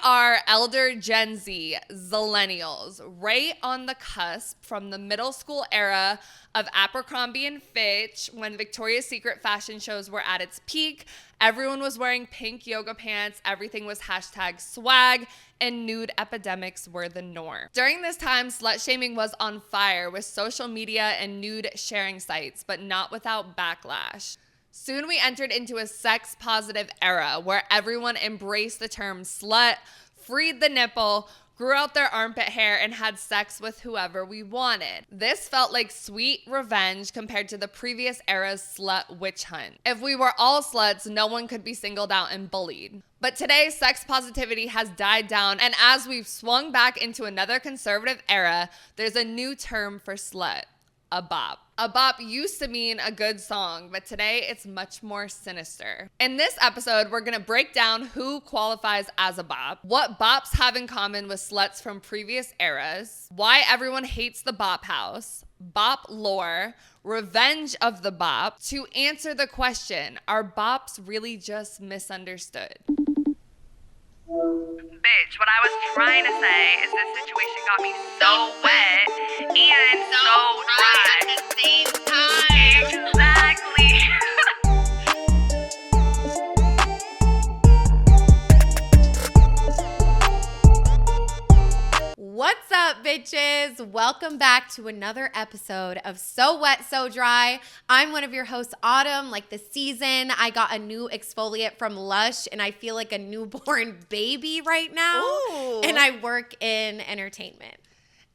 are elder Gen Z, Zillennials, right on the cusp from the middle school era of Abercrombie and Fitch when Victoria's Secret fashion shows were at its peak. Everyone was wearing pink yoga pants, everything was hashtag swag, and nude epidemics were the norm. During this time, slut shaming was on fire with social media and nude sharing sites, but not without backlash. Soon we entered into a sex-positive era where everyone embraced the term slut, freed the nipple, grew out their armpit hair, and had sex with whoever we wanted. This felt like sweet revenge compared to the previous era's slut witch hunt. If we were all sluts, no one could be singled out and bullied. But today, sex positivity has died down, and as we've swung back into another conservative era, there's a new term for slut. A bop. A bop used to mean a good song, but today it's much more sinister. In this episode, we're gonna break down who qualifies as a bop, what bops have in common with sluts from previous eras, why everyone hates the bop house, Bop Lore, revenge of the bop. To answer the question, are bops really just misunderstood? Bitch, what I was trying to say is this situation got me so wet and so dry at the same time. Exactly. What's up, bitches? Welcome back to another episode of So Wet, So Dry. I'm one of your hosts, Autumn. Like the season, I got a new exfoliant from Lush, and I feel like a newborn baby right now. Ooh. And I work in entertainment.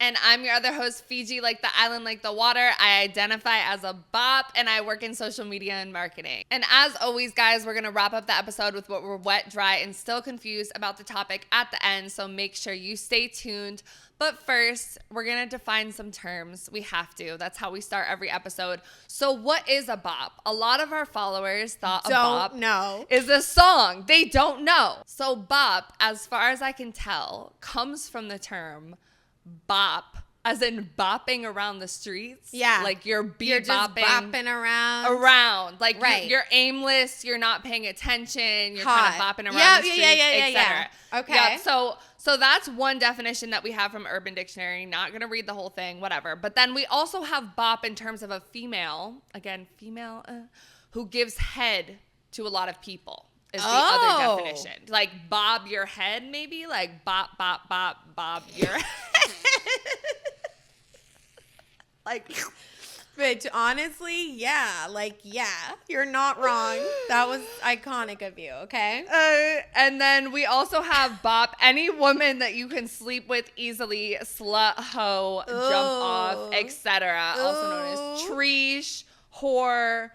And I'm your other host, Fiji, like the island, like the water. I identify as a bop, and I work in social media and marketing. And as always, guys, we're going to wrap up the episode with what we're wet, dry, and still confused about the topic at the end, so make sure you stay tuned. But first, we're going to define some terms. We have to. That's how we start every episode. So what is a bop? A lot of our followers thought a bop is a song. They don't know. So bop, as far as I can tell, comes from the term bop, as in bopping around the streets. Yeah. Like you're You're just bopping around. Like right. you're aimless, you're not paying attention, you're Hot. kind of bopping around the streets, Yeah. Okay. Yeah, so that's one definition that we have from Urban Dictionary. Not going to read the whole thing, whatever. But then we also have bop in terms of a female, who gives head to a lot of people. Is the other definition. Like bob your head, maybe? Like bop, bop, bop, bob your head. Like, bitch, honestly, yeah. You're not wrong. That was iconic of you, okay? And then we also have bop, any woman that you can sleep with easily, slut, hoe, jump off, etc. Also known as treesh, whore.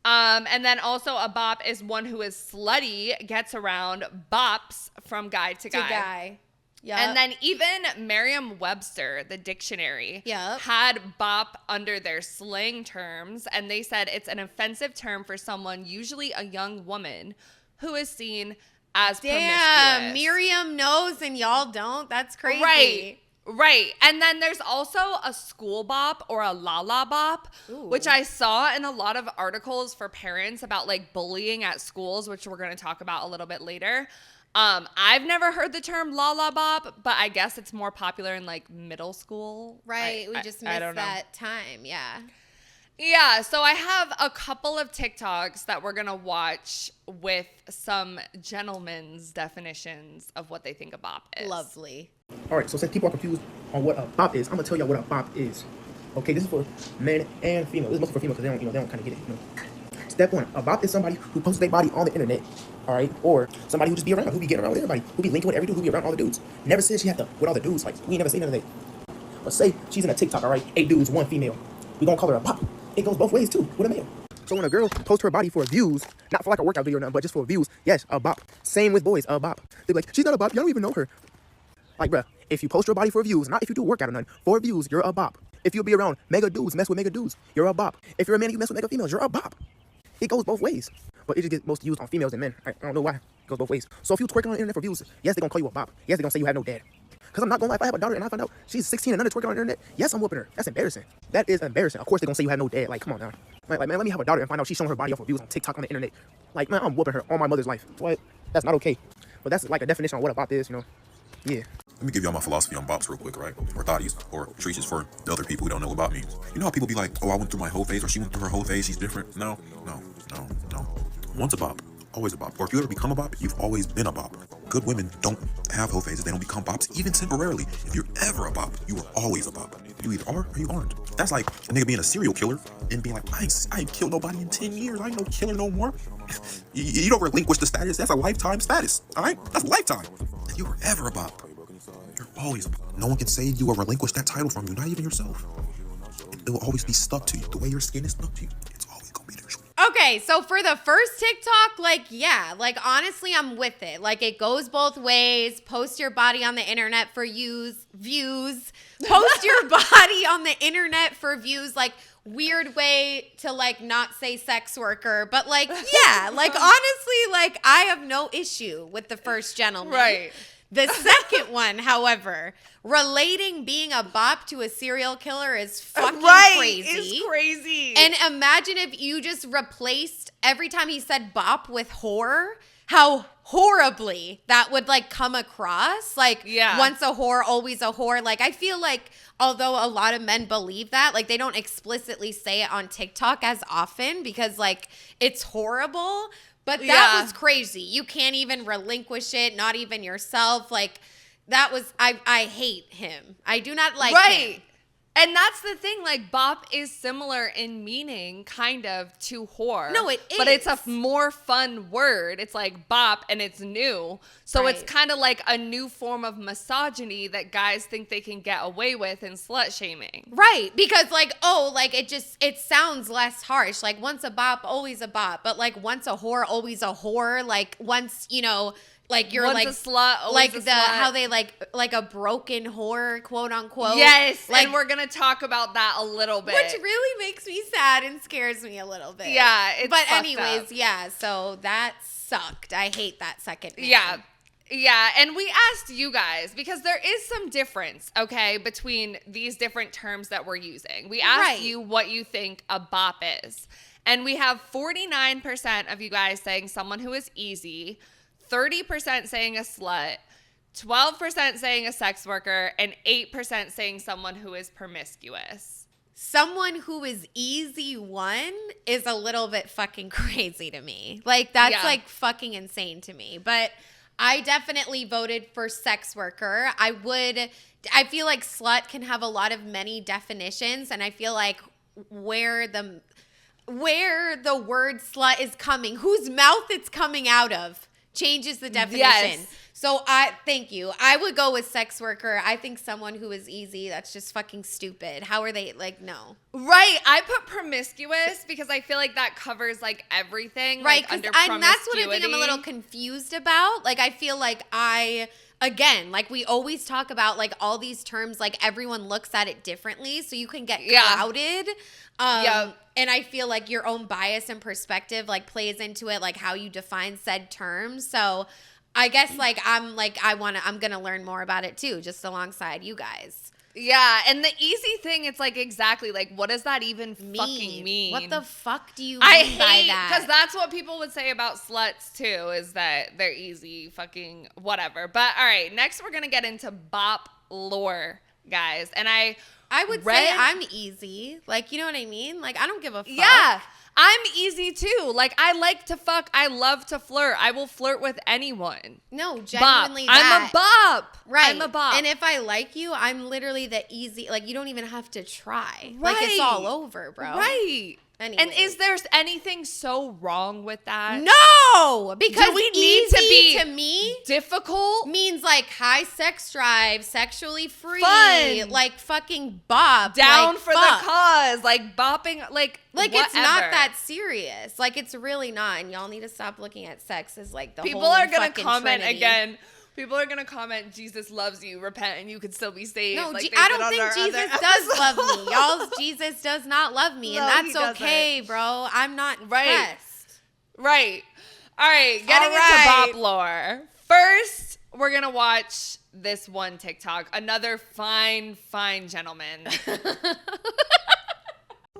And then also a bop is one who is slutty, gets around, bops from guy to guy. Yep. And then even Merriam-Webster, the dictionary, had bop under their slang terms. And they said it's an offensive term for someone, usually a young woman, who is seen as promiscuous. Damn, Miriam knows and y'all don't? That's crazy. Right. And then there's also a school bop or a la-la bop, which I saw in a lot of articles for parents about like bullying at schools, which we're going to talk about a little bit later. I've never heard the term la-la bop, but I guess it's more popular in like middle school. Right. We just missed that time. Yeah. Yeah, so I have a couple of TikToks that we're going to watch with some gentlemen's definitions of what they think a bop is. Lovely. All right, so since people are confused on what a bop is, I'm going to tell y'all what a bop is. Okay, this is for men and females. This is mostly for females because they don't kind of get it. Step one, a bop is somebody who posts their body on the internet, all right? Or somebody who just be around, who be getting around with everybody, who be linking with every dude, who be around all the dudes. Never said she had to with all the dudes. Like, we ain't never say none of that. But say she's in a TikTok, all right? 8 dudes, 1 female. We gonna call her a bop. It goes both ways too with a male. So when a girl posts her body for views, not for like a workout video or nothing, but just for views, yes, a bop. Same with boys, a bop. They be like, she's not a bop, y'all don't even know her. Like, bruh, if you post your body for views, not if you do a workout or nothing, for views, you're a bop. If you be around mega dudes, mess with mega dudes, you're a bop. If you're a man and you mess with mega females, you're a bop. It goes both ways. But it just gets most used on females than men. I don't know why. It goes both ways. So if you twerking on the internet for views, yes, they're gonna call you a bop. Yes, they're gonna say you have no dad. Because I'm not gonna lie, if I have a daughter and I find out she's 16 and under twerking on the internet, yes, I'm whooping her. That's embarrassing. That is embarrassing. Of course they're gonna say you have no dad. Like, come on now. Like, man, let me have a daughter and find out she's showing her body off for views on TikTok on the internet. Like, man, I'm whooping her all my mother's life. What? That's not okay. But that's like a definition on what a bop is, you know. Yeah. Let me give y'all my philosophy on bops real quick, right? Or thotties, or treaches for the other people who don't know what bop means. You know how people be like, oh, I went through my whole phase, or she went through her whole phase, she's different? No. Once a bop, always a bop. Or if you ever become a bop, you've always been a bop. Good women don't have whole phases, they don't become bops, even temporarily. If you're ever a bop, you were always a bop. You either are or you aren't. That's like a nigga being a serial killer and being like, I ain't killed nobody in 10 years, I ain't no killer no more. You don't relinquish the status, that's a lifetime status, alright? That's lifetime. If you were ever a bop, you're always a bop. No one can say you will relinquish that title from you, not even yourself. It will always be stuck to you. The way your skin is stuck to you, it's always gonna be there. Okay, so for the first TikTok, like, yeah, like, honestly, I'm with it. Like, it goes both ways. Post your body on the internet for views. Post your body on the internet for views. Like, weird way to, like, not say sex worker. But, like, yeah, like, honestly, like, I have no issue with the first gentleman. Right. The second one, however, relating being a bop to a serial killer is fucking crazy. It's crazy. And imagine if you just replaced every time he said bop with whore, how horribly that would like come across. Like, yeah. Once a whore, always a whore. Like, I feel like although a lot of men believe that, like, they don't explicitly say it on TikTok as often because like it's horrible. But that was crazy. You can't even relinquish it, not even yourself. Like, that was, I hate him. I do not like him. And that's the thing, like, bop is similar in meaning, kind of, to whore. No, it is. But it's a more fun word. It's like bop, and it's new. So it's kind of like a new form of misogyny that guys think they can get away with in slut shaming. Right, because, like, oh, like, it sounds less harsh. Like, once a bop, always a bop. But, like, once a whore, always a whore. Like, once, you know... Like you're once like a slut, always like a the slut. how they like a broken whore, quote unquote. Yes, like, and we're gonna talk about that a little bit, which really makes me sad and scares me a little bit. Yeah, it's but fucked anyways, up. yeah. So that sucked. I hate that second man. Yeah, and we asked you guys because there is some difference, okay, between these different terms that we're using. We asked you what you think a bop is, and we have 49% of you guys saying someone who is easy. 30% saying a slut, 12% saying a sex worker, and 8% saying someone who is promiscuous. Someone who is easy one is a little bit fucking crazy to me. Like, that's like fucking insane to me. But I definitely voted for sex worker. I feel like slut can have a lot of many definitions, and I feel like where the word slut is coming, whose mouth it's coming out of, changes the definition. Yes. So thank you. I would go with sex worker. I think someone who is easy, that's just fucking stupid. How are they like, no. Right. I put promiscuous because I feel like that covers like everything. Right. Like, under and that's what I think I'm a promiscuity. little confused about. Like, I feel like again, like we always talk about like all these terms, like everyone looks at it differently. So you can get clouded. And I feel like your own bias and perspective like plays into it, like how you define said terms. So I guess like I'm going to learn more about it too, just alongside you guys. Yeah, and the easy thing, it's like exactly like what does that even fucking mean? What the fuck do you mean I by hate that? because that's what people would say about sluts too, is that they're easy, fucking whatever. But all right, next we're gonna get into Bop Lore, guys, and I would say I'm easy. Like, you know what I mean? Like, I don't give a fuck. Yeah. I'm easy too. Like, I like to fuck. I love to flirt. I will flirt with anyone. No, genuinely bop. I'm a bop. Right. I'm a bop. And if I like you, I'm literally the easy, like, you don't even have to try. Right. Like, it's all over, bro. Right. Anyways. And is there anything so wrong with that? No! Because do we need to be to me difficult? means like high sex drive, sexually free, Fun. like fucking bop. Down like, for fuck. the cause. Like bopping, like it's not whatever. that serious. Like, it's really not. And y'all need to stop looking at sex as like the People holy are gonna fucking comment trinity. again. People are gonna comment, Jesus loves you, repent, and you could still be saved. No, like I don't think Jesus does love me. Y'all, Jesus does not love me, No, and he that's okay, bro. I'm not impressed. Right. All right, getting All into Bop Lore. First, we're gonna watch this one TikTok. Another fine gentleman.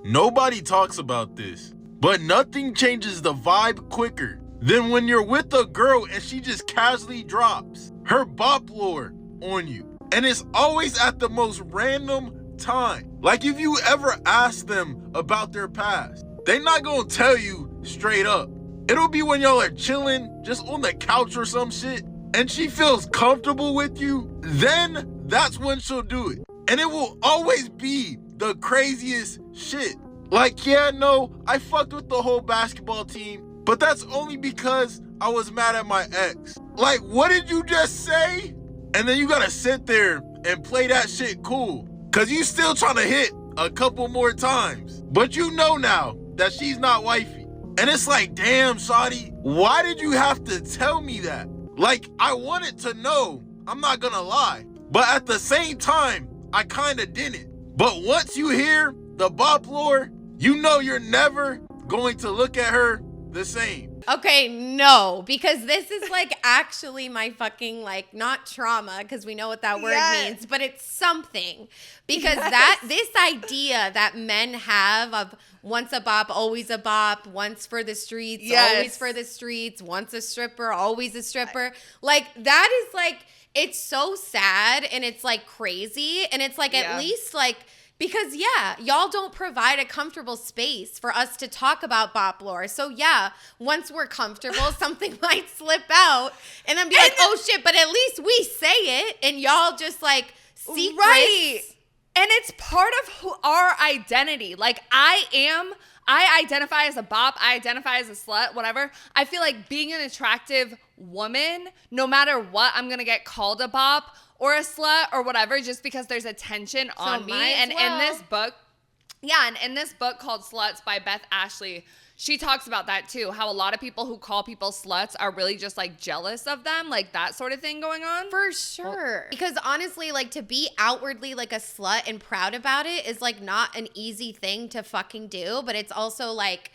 Nobody talks about this, but nothing changes the vibe quicker than when you're with a girl and she just casually drops her Bop Lore. on you. And it's always at the most random time. Like if you ever ask them about their past, they not gonna tell you straight up. It'll be when y'all are chilling just on the couch or some shit and she feels comfortable with you, then that's when she'll do it. And it will always be the craziest shit. Like, yeah, no, I fucked with the whole basketball team, but that's only because I was mad at my ex. Like, what did you just say? And then you gotta sit there and play that shit cool, cause you still trying to hit a couple more times. But you know now that she's not wifey. And it's like, damn, shawty, why did you have to tell me that? Like, I wanted to know, I'm not gonna lie. But at the same time, I kinda didn't. But once you hear the Bop Lore, you know you're never going to look at her the same. Okay, no, because this is like actually my fucking like not trauma, because we know what that word means, but it's something. Because this idea that men have of once a bop, always a bop, once for the streets, always for the streets, once a stripper, always a stripper. Like that is like, it's so sad and it's like crazy. And it's like at least like, because, y'all don't provide a comfortable space for us to talk about Bop Lore. So, once we're comfortable, something might slip out. And then be like, oh, shit, but at least we say it. And y'all just, like, secrets. Right. And it's part of our identity. Like, I identify as a bop. I identify as a slut, whatever. I feel like being an attractive woman, no matter what, I'm going to get called a bop or a slut or whatever, just because there's attention on me. And in this book, and in this book called Sluts by Beth Ashley, she talks about that too, how a lot of people who call people sluts are really just like jealous of them, like that sort of thing going on. For sure. Because honestly, like to be outwardly like a slut and proud about it is like not an easy thing to fucking do, but it's also like,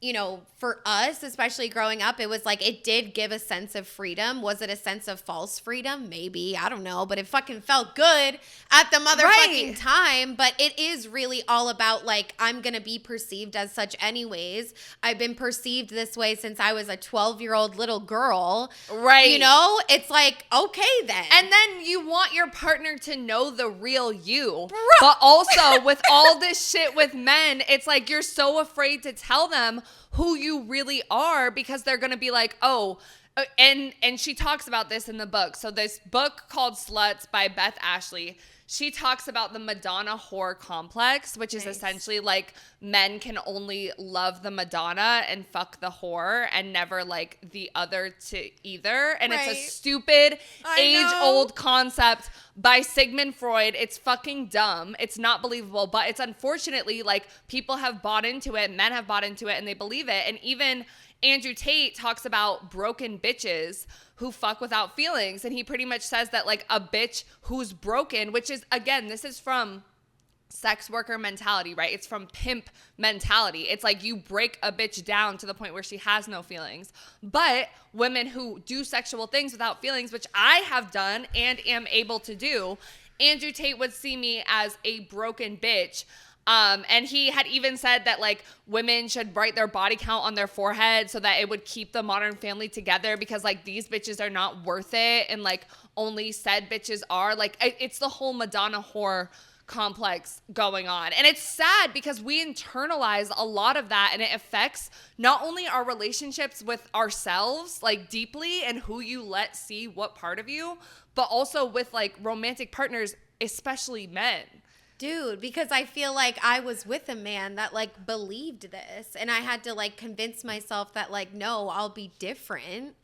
you know, for us, especially growing up, it was like, it did give a sense of freedom. Was it a sense of false freedom? Maybe. I don't know. But it fucking felt good at the motherfucking time. But it is really all about like, I'm going to be perceived as such anyways. I've been perceived this way since I was a 12-year-old little girl. Right. You know, it's like, okay then. And then you want your partner to know the real you. But also with all this shit with men, it's like you're so afraid to tell them who you really are because they're going to be like, oh, and she talks about this in the book. So this book called Sluts by Beth Ashley, she talks about the madonna-whore complex, which is essentially like men can only love the Madonna and fuck the whore and never like the other to either. And it's a stupid age-old concept by Sigmund Freud. It's fucking dumb. It's not believable, but it's unfortunately like people have bought into it, men have bought into it, and they believe it. And even Andrew Tate talks about broken bitches who fuck without feelings. And he pretty much says that like a bitch who's broken, which is, again, this is from sex worker mentality, right? It's from pimp mentality. It's like you break a bitch down to the point where she has no feelings. But women who do sexual things without feelings, which I have done and am able to do, Andrew Tate would see me as a broken bitch. And he had even said that like women should write their body count on their forehead so that it would keep the Modern Family together, because like these bitches are not worth it. And like only said bitches are. Like it's the whole Madonna-whore complex going on. And it's sad because we internalize a lot of that, and it affects not only our relationships with ourselves like deeply and who you let see what part of you, but also with like romantic partners, especially men. Dude, because I feel like I was with a man that like believed this, and I had to like convince myself that like, no, I'll be different.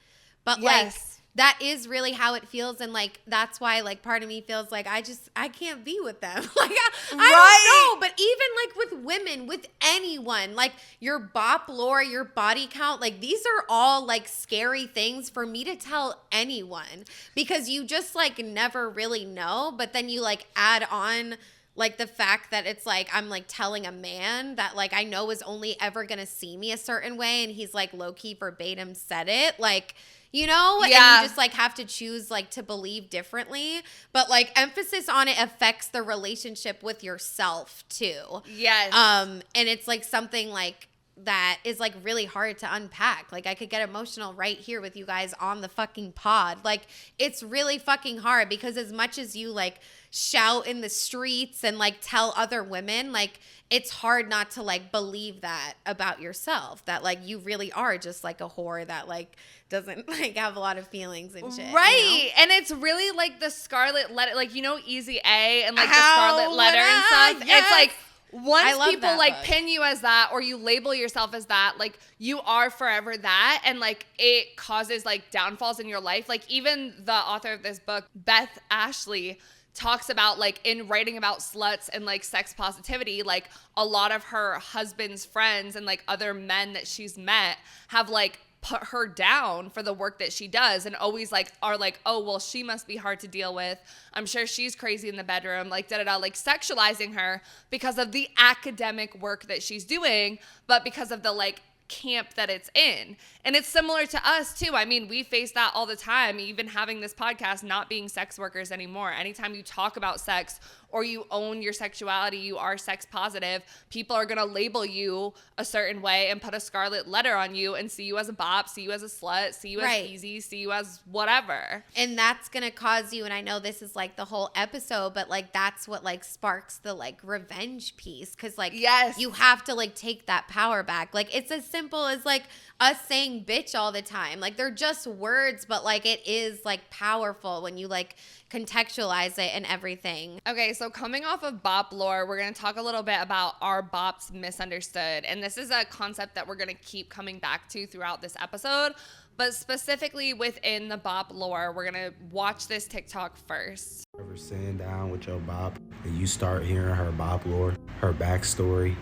But like that is really how it feels. And like, that's why like part of me feels like I can't be with them. Like, I don't know. But even like with women, with anyone, like your Bop Lore, your body count, like these are all like scary things for me to tell anyone, because you just like never really know. But then you like add on like the fact that it's like I'm like telling a man that like I know is only ever going to see me a certain way, and he's like low-key verbatim said it, like, you know, and you just like have to choose like to believe differently. But like emphasis on it affects the relationship with yourself too. Yes. And it's like something like that is like really hard to unpack. Like I could get emotional right here with you guys on the fucking pod. Like it's really fucking hard because as much as you like shout in the streets and like tell other women, like it's hard not to like believe that about yourself, that like you really are just like a whore that like doesn't like have a lot of feelings and shit. Right. You know? And it's really like the scarlet letter, like, you know, Easy A and like the scarlet letter and stuff. Yes. It's like once people that like book. pin you as that or you label yourself as that, like you are forever that. And like it causes like downfalls in your life. Like even the author of this book, Beth Ashley, talks about like in writing about sluts and like sex positivity, like a lot of her husband's friends and like other men that she's met have like put her down for the work that she does and always like are like, oh, well, she must be hard to deal with. I'm sure she's crazy in the bedroom, like da-da-da, like sexualizing her because of the academic work that she's doing, but because of the like camp that it's in. And it's similar to us too. I mean, we face that all the time, even having this podcast, not being sex workers anymore. Anytime you talk about sex or you own your sexuality, you are sex positive, people are going to label you a certain way and put a scarlet letter on you and see you as a bop, see you as a slut, see you as easy, see you as whatever. And that's going to cause you, and I know this is like the whole episode, but like that's what like sparks the like revenge piece. Cause like you have to like take that power back. Like it's as simple as like us saying bitch all the time. Like they're just words, but like it is like powerful when you like contextualize it and everything. Okay, so coming off of Bop Lore, we're going to talk a little bit about our bops misunderstood. And this is a concept that we're going to keep coming back to throughout this episode. But specifically within the Bop Lore, we're going to watch this TikTok first. Ever sitting down with your bop and you start hearing her Bop Lore, her backstory,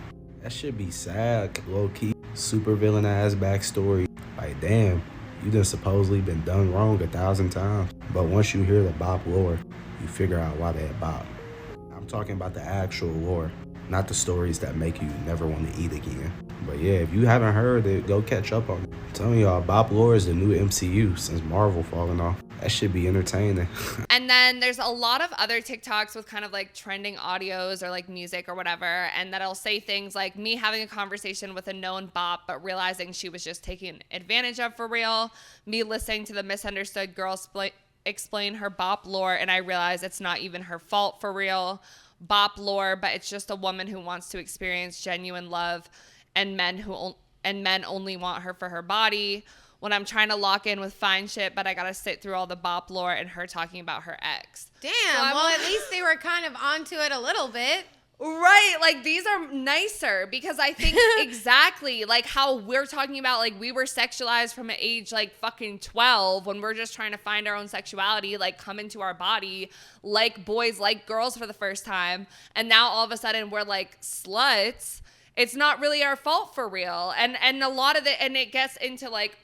that should be sad, low-key, super villain ass backstory. Like, damn, you done supposedly been done wrong 1,000 times. But once you hear the Bop Lore, you figure out why they bop. I'm talking about the actual lore, not the stories that make you never want to eat again. But yeah, if you haven't heard it, go catch up on it. I'm telling y'all, Bop Lore is the new MCU since Marvel falling off. That should be entertaining. And then there's a lot of other TikToks with kind of like trending audios or like music or whatever. And that'll say things like me having a conversation with a known bop, but realizing she was just taken advantage of for real. Me listening to the misunderstood girl explain her Bop Lore, and I realize it's not even her fault for real. Bop Lore, but it's just a woman who wants to experience genuine love, and men only want her for her body. When I'm trying to lock in with fine shit, but I gotta sit through all the Bop Lore and her talking about her ex. Damn, well, at least they were kind of onto it a little bit. Right, like these are nicer because I think exactly like how we're talking about, like we were sexualized from an age like fucking 12 when we're just trying to find our own sexuality, like come into our body, like boys, like girls for the first time. And now all of a sudden we're like sluts. It's not really our fault for real. And a lot of and it gets into like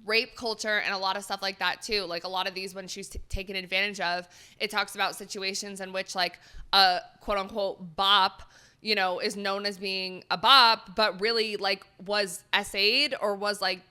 rape culture and a lot of stuff like that too. Like a lot of these, when she's taken advantage of, it talks about situations in which like a quote unquote bop, you know, is known as being a bop, but really like was essayed or was like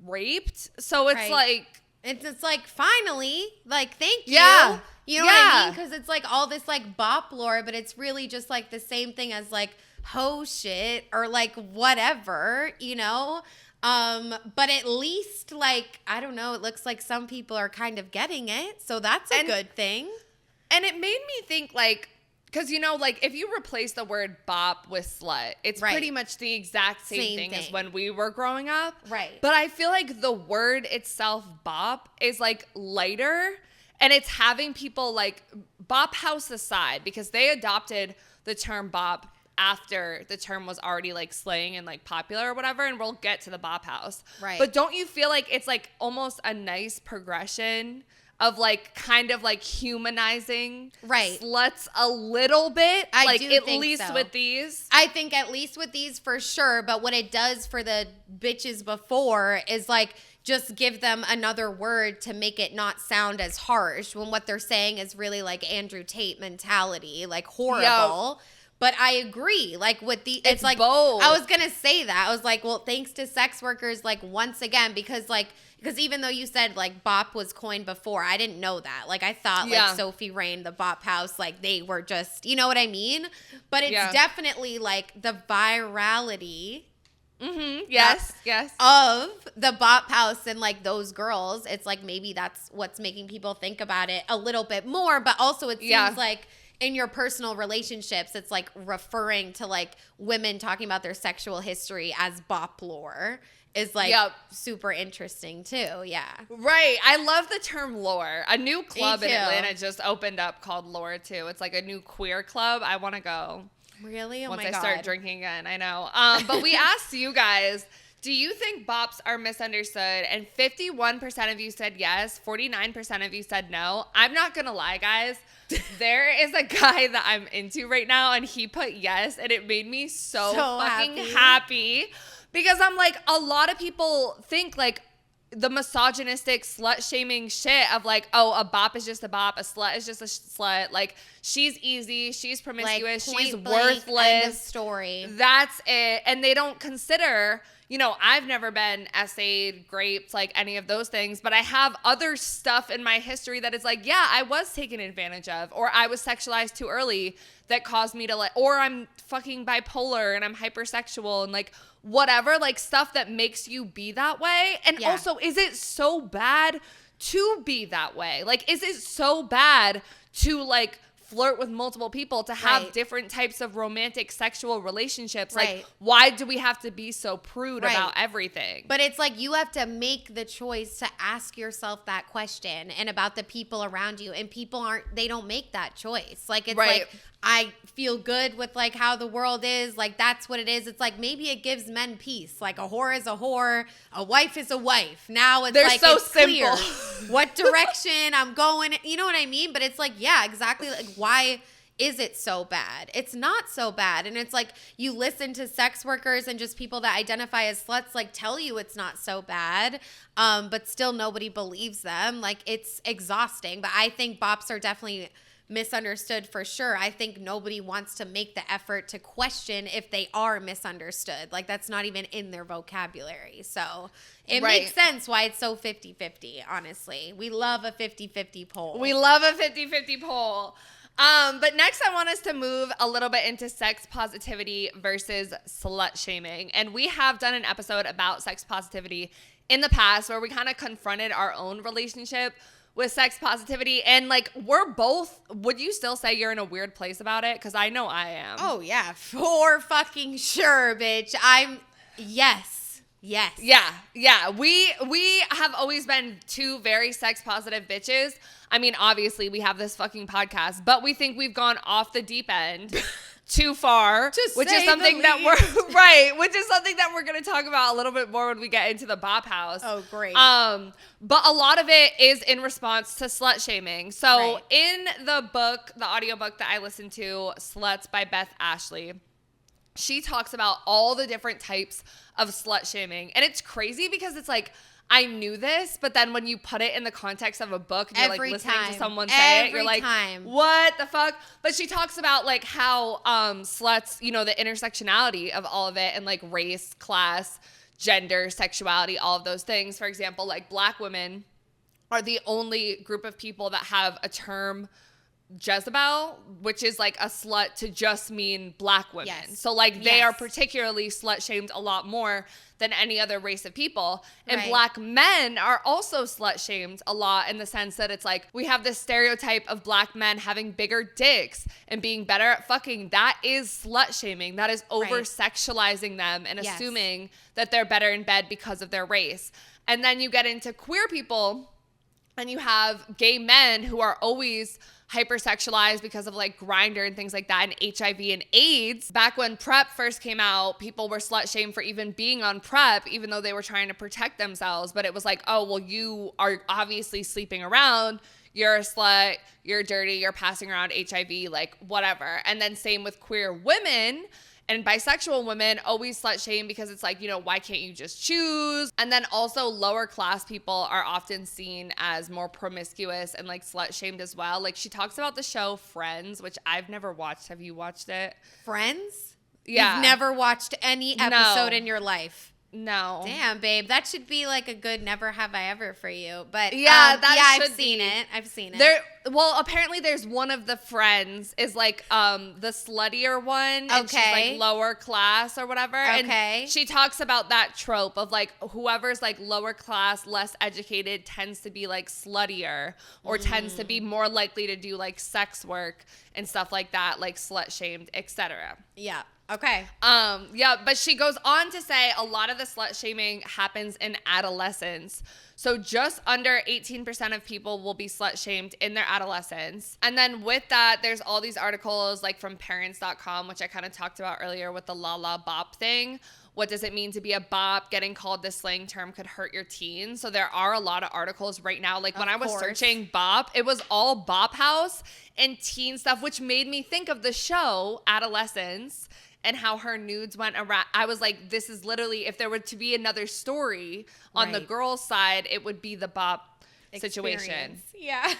raped. So it's like, it's like, finally, like, thank you. Yeah. You know what I mean? Because it's like all this like Bop Lore, but it's really just like the same thing as like hoe shit or like whatever, you know? But at least like, I don't know, it looks like some people are kind of getting it. So that's a good thing. And it made me think like, because, you know, like if you replace the word bop with slut, it's pretty much the exact same thing as when we were growing up. Right. But I feel like the word itself, bop, is like lighter, and it's having people like bop house aside, because they adopted the term bop after the term was already like slang and like popular or whatever, and we'll get to the bop house. Right. But don't you feel like it's like almost a nice progression of like kind of like humanizing sluts a little bit? I do at think least so. with these. I think at least with these for sure, but what it does for the bitches before is like just give them another word to make it not sound as harsh when what they're saying is really like Andrew Tate mentality, like horrible. But I agree, like with the, it's like, both. I was going to say that. I was like, well, thanks to sex workers, like once again, because even though you said like bop was coined before, I didn't know that. Like I thought like Sophie Rain, the Bop House, like they were just, you know what I mean? But it's definitely like the virality Yes, yes. of the Bop House and like those girls. It's like maybe that's what's making people think about it a little bit more, but also it seems like in your personal relationships, it's like referring to like women talking about their sexual history as Bop Lore is like super interesting too. Yeah. Right. I love the term lore. A new club in Atlanta just opened up called Lore too. It's like a new queer club. I want to go. Really? Oh my God. Once I start drinking again. I know. But we asked you guys, do you think bops are misunderstood? And 51% of you said yes. 49% of you said no. I'm not going to lie, guys. There is a guy that I'm into right now, and he put yes, and it made me so fucking happy. Because I'm like, a lot of people think like the misogynistic slut shaming shit of like, oh, a bop is just a bop, a slut is just a slut. Like, she's easy, she's promiscuous, like, she's blank, worthless. end of story. That's it. And they don't consider, you know, I've never been essayed, raped, like any of those things, but I have other stuff in my history that is like, yeah, I was taken advantage of, or I was sexualized too early that caused me to like, or I'm fucking bipolar and I'm hypersexual and like whatever, like stuff that makes you be that way. And also, is it so bad to be that way? Like, is it so bad to like flirt with multiple people, to have different types of romantic sexual relationships? Like, why do we have to be so prude about everything? But it's like you have to make the choice to ask yourself that question and about the people around you, and people they don't make that choice. Like, it's like, I feel good with like how the world is, like that's what it is. It's like maybe it gives men peace. Like a whore is a whore, a wife is a wife. Now it's like so it's clear what direction I'm going. You know what I mean? But it's like, yeah, exactly. Like, why is it so bad? It's not so bad. And it's like you listen to sex workers and just people that identify as sluts like tell you it's not so bad, but still nobody believes them. Like, it's exhausting. But I think bops are definitely misunderstood for sure. I think nobody wants to make the effort to question if they are misunderstood. Like, that's not even in their vocabulary. So it makes sense why it's so 50-50, honestly. We love a 50-50 poll. We love a 50-50 poll. But next I want us to move a little bit into sex positivity versus slut shaming. And we have done an episode about sex positivity in the past where we kind of confronted our own relationship with sex positivity. And like, we're both, would you still say you're in a weird place about it? Because I know I am. Oh yeah, for fucking sure, bitch. Yes. Yeah. We have always been two very sex positive bitches. I mean, obviously we have this fucking podcast, but we think we've gone off the deep end too far, which is something that we're going to talk about a little bit more when we get into the Bop House. Oh, great. But a lot of it is in response to slut shaming. So in the book, the audiobook that I listened to, Sluts by Beth Ashley, she talks about all the different types of slut shaming. And it's crazy because it's like, I knew this, but then when you put it in the context of a book and you're like listening to someone say it, you're like, what the fuck? But she talks about like how sluts, you know, the intersectionality of all of it and like race, class, gender, sexuality, all of those things. For example, like Black women are the only group of people that have a term Jezebel, which is like a slut to just mean Black women. Yes. So like they are particularly slut shamed a lot more than any other race of people. And Black men are also slut shamed a lot in the sense that it's like we have this stereotype of Black men having bigger dicks and being better at fucking. That is slut shaming. That is over sexualizing them and assuming that they're better in bed because of their race. And then you get into queer people and you have gay men who are always hypersexualized because of like Grindr and things like that, and HIV and AIDS. Back when PrEP first came out, people were slut shamed for even being on PrEP, even though they were trying to protect themselves. But it was like, oh, well, you are obviously sleeping around. You're a slut. You're dirty. You're passing around HIV, like whatever. And then same with queer women. And bisexual women always slut shame because it's like, you know, why can't you just choose? And then also lower class people are often seen as more promiscuous and like slut shamed as well. Like she talks about the show Friends, which I've never watched. Have you watched it? Friends? Yeah. You've never watched any episode in your life? No. Damn, babe. That should be like a good never have I ever for you. But I've seen it. I've seen it. apparently there's one of the friends is like the sluttier one, and she's like lower class or whatever. And she talks about that trope of like whoever's like lower class, less educated tends to be like sluttier or tends to be more likely to do like sex work and stuff like that, like slut shamed, etc. Yeah. Okay. Yeah, but she goes on to say a lot of the slut shaming happens in adolescence. So just under 18% of people will be slut shamed in their adolescence. And then with that, there's all these articles like from parents.com, which I kind of talked about earlier with the la la bop thing. What does it mean to be a bop? Getting called this slang term could hurt your teen. So there are a lot of articles right now. Like when I was searching bop, it was all bop house and teen stuff, which made me think of the show Adolescence and how her nudes went around. I was like, this is literally, if there were to be another story on the girl's side, it would be the bop situation. Yeah.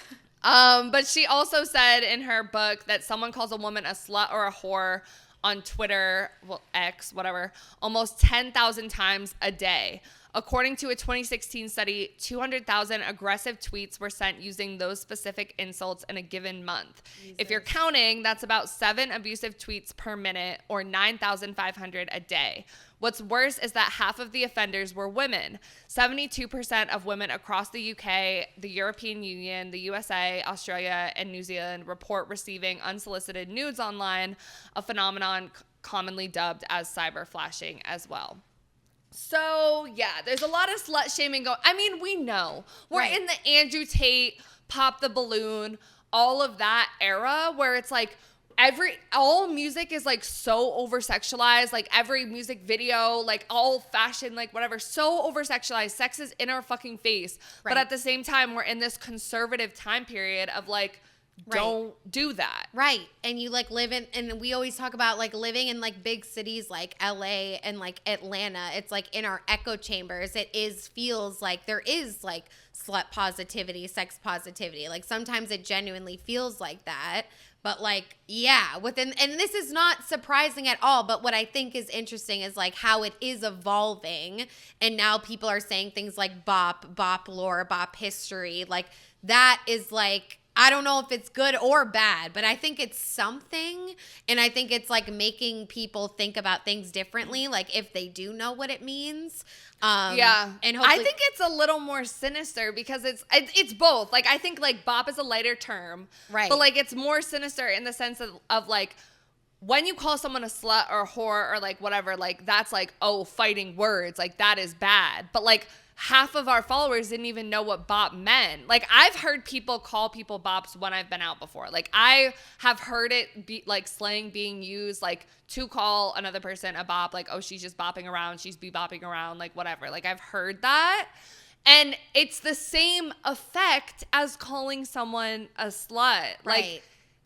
But she also said in her book that someone calls a woman a slut or a whore on Twitter, well, X, whatever, almost 10,000 times a day. According to a 2016 study, 200,000 aggressive tweets were sent using those specific insults in a given month. Jesus. If you're counting, that's about 7 abusive tweets per minute or 9,500 a day. What's worse is that half of the offenders were women. 72% of women across the UK, the European Union, the USA, Australia, and New Zealand report receiving unsolicited nudes online, a phenomenon commonly dubbed as cyber flashing as well. So, yeah, there's a lot of slut shaming going. I mean, we know. We're in the Andrew Tate, Pop the Balloon, all of that era where it's like all music is like so over-sexualized. Like every music video, like all fashion, like whatever, so over-sexualized. Sex is in our fucking face. But at the same time, we're in this conservative time period of like, don't do that. Right. And you like live in, and we always talk about like living in like big cities like LA and like Atlanta. It's like in our echo chambers. Feels like there is like slut positivity, sex positivity. Like sometimes it genuinely feels like that. But like, yeah, and this is not surprising at all. But what I think is interesting is like how it is evolving. And now people are saying things like bop lore, bop history. Like that is like, I don't know if it's good or bad, but I think it's something. And I think it's like making people think about things differently, like if they do know what it means. And I think it's a little more sinister because it's both. Like I think like bop is a lighter term, right? But like it's more sinister in the sense of like when you call someone a slut or a whore or like whatever, like that's like, oh, fighting words, like that is bad. But like half of our followers didn't even know what bop meant. Like I've heard people call people bops when I've been out before. Like I have heard it be like slang being used like to call another person a bop, like, oh, she's just bopping around, she's be-bopping around, like whatever. Like I've heard that. And it's the same effect as calling someone a slut. Like,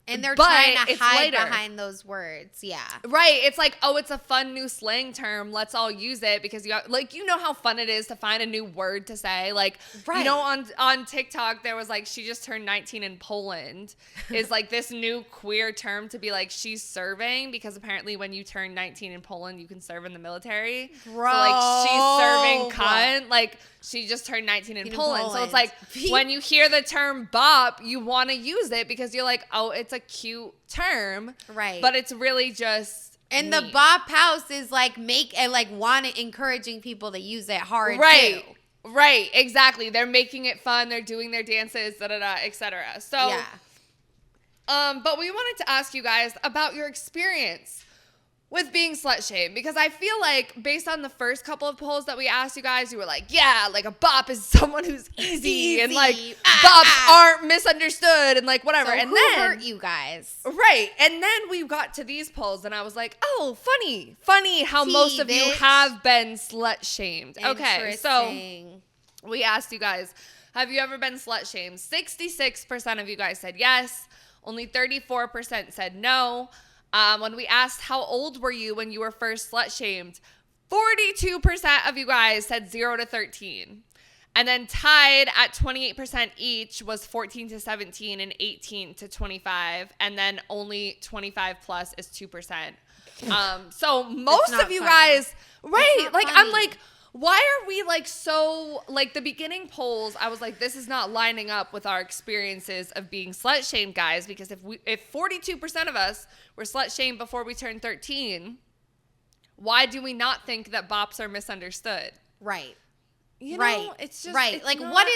and they're trying to hide behind those words. Yeah. Right. It's like, oh, it's a fun new slang term. Let's all use it because you know how fun it is to find a new word to say. Like, you know, on TikTok, there was like, she just turned 19 in Poland is like this new queer term to be like, she's serving because apparently when you turn 19 in Poland, you can serve in the military. Bro. So like she's serving cunt. Like she just turned 19 in Poland. So it's like when you hear the term bop, you want to use it because you're like, oh, it's a cute term, right? But it's really just and the bop house is like encouraging people to use it hard, right? Too. Right, exactly. They're making it fun. They're doing their dances, etc. So, but we wanted to ask you guys about your experience with being slut shamed because I feel like based on the first couple of polls that we asked you guys, you were like, yeah, like a bop is someone who's easy. And like bops aren't misunderstood and like whatever. So and who then hurt you guys? Right. And then we got to these polls and I was like, oh, funny how most of you have been slut shamed. Okay. So we asked you guys, have you ever been slut shamed? 66% of you guys said yes. Only 34% said no. When we asked how old were you when you were first slut shamed, 42% of you guys said 0 to 13. And then tied at 28% each was 14 to 17 and 18 to 25. And then only 25 plus is 2%. So most of you guys, right? Like, funny. I'm like, why are we like so like the beginning polls? I was like, this is not lining up with our experiences of being slut shamed, guys. Because if 42% of us were slut shamed before we turned 13, why do we not think that bops are misunderstood? Right. You know, right. it's just right. it's like, not-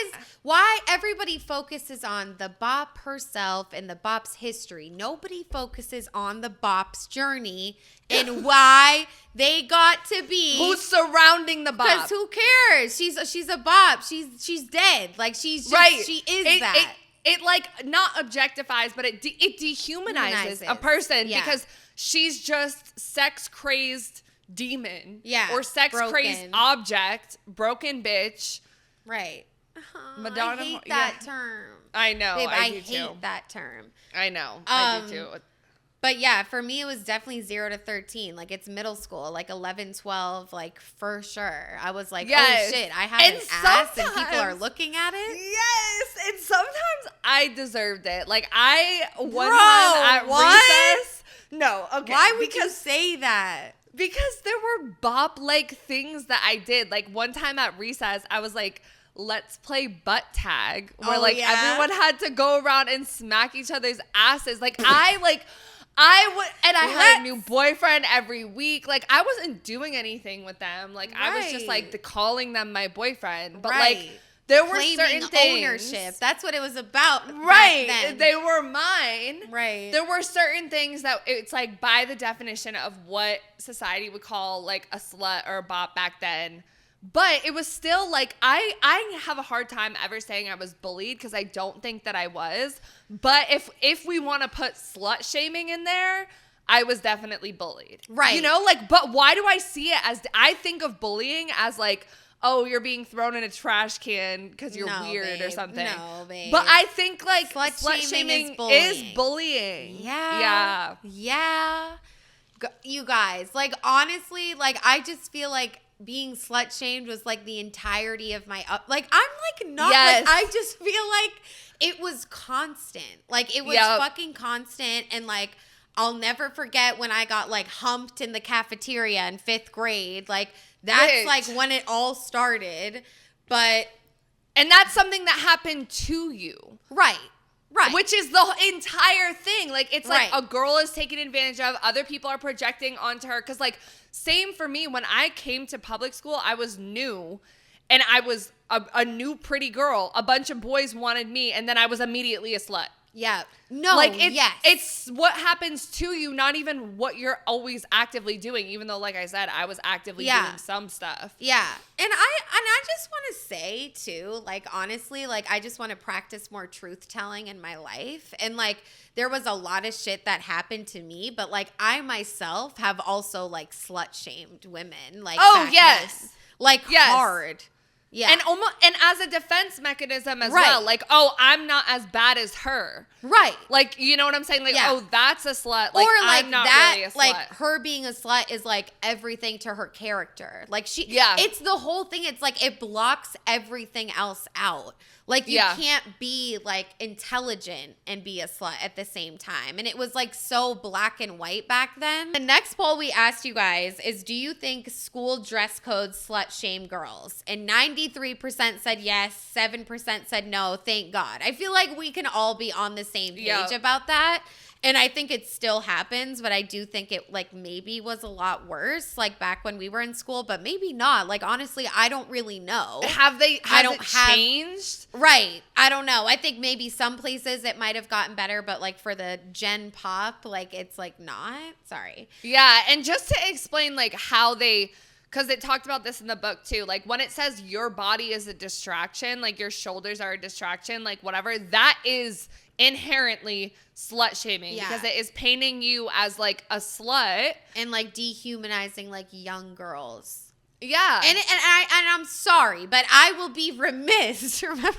why everybody focuses on the bop herself and the bop's history. Nobody focuses on the bop's journey and why they got to be. Who's surrounding the bop? Because who cares? She's a bop. She's dead. Like, she's just, right. she is that. It like not objectifies, but it dehumanizes a person because she's just sex crazed demon, or sex crazed object, broken bitch, right? Madonna. I hate that term. I know. Babe, I do too. hate that term. I know. I do too. But yeah, for me, it was definitely 0 to 13. Like, it's middle school, like 11, 12, like for sure. I was like, oh shit, I have an ass and people are looking at it. Yes, and sometimes I deserved it. Like one time at recess. No, okay. Why would you say that? Because there were bop-like things that I did. Like one time at recess, I was like, let's play butt tag. Where everyone had to go around and smack each other's asses. Like I had a new boyfriend every week. Like I wasn't doing anything with them. Like I was just like calling them my boyfriend. But like there were certain things. Ownership. That's what it was about. Right. Back then. They were mine. Right. There were certain things that it's like by the definition of what society would call like a slut or a bop back then. But it was still like I have a hard time ever saying I was bullied because I don't think that I was. But if we want to put slut shaming in there, I was definitely bullied. Right. You know, like, but why do I see it as, I think of bullying as like, oh, you're being thrown in a trash can because you're weird or something. No, babe. But I think like slut shaming is is bullying. Yeah. You guys, like, honestly, like, I just feel like being slut shamed was like the entirety of my like, I'm like not like, I just feel like it was constant. Like, it was fucking constant. And like, I'll never forget when I got like humped in the cafeteria in 5th grade. Like, that's like when it all started. And that's something that happened to you. Right. Which is the entire thing. Like, it's like a girl is taken advantage of. Other people are projecting onto her. Because, like, same for me. When I came to public school, I was new. And I was a new pretty girl. A bunch of boys wanted me. And then I was immediately a slut. Yeah. No, like it's what happens to you, not even what you're always actively doing, even though, like I said, I was actively doing some stuff. Yeah. And I just want to say too, like, honestly, like, I just want to practice more truth telling in my life. And like, there was a lot of shit that happened to me, but like, I myself have also like slut shamed women. Like, then. Like, hard. Yeah. And as a defense mechanism as well. Like, oh, I'm not as bad as her. Right. Like, you know what I'm saying? Like, oh, that's a slut. Like, or like I'm not that, really a slut. like, her being a slut is like everything to her character. Like, it's the whole thing. It's like it blocks everything else out. Like, you can't be like intelligent and be a slut at the same time. And it was like so black and white back then. The next poll we asked you guys is, do you think school dress codes slut shame girls? And 93% said yes, 7% said no, thank God. I feel like we can all be on the same page about that. And I think it still happens, but I do think it like maybe was a lot worse like back when we were in school, but maybe not. Like, honestly, I don't really know. Has it changed? Right. I don't know. I think maybe some places it might have gotten better, but like for the Gen Pop, like it's like not. Sorry. Yeah. And just to explain like how because it talked about this in the book too. Like when it says your body is a distraction, like your shoulders are a distraction, like whatever, that is inherently slut shaming because it is painting you as like a slut and like dehumanizing like young girls. Yeah. And I'm sorry, but I will be remiss. Remember?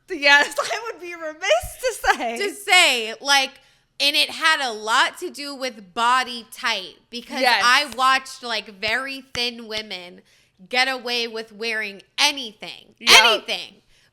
Yes, I would be remiss to say like, and it had a lot to do with body type because I watched like very thin women get away with wearing anything.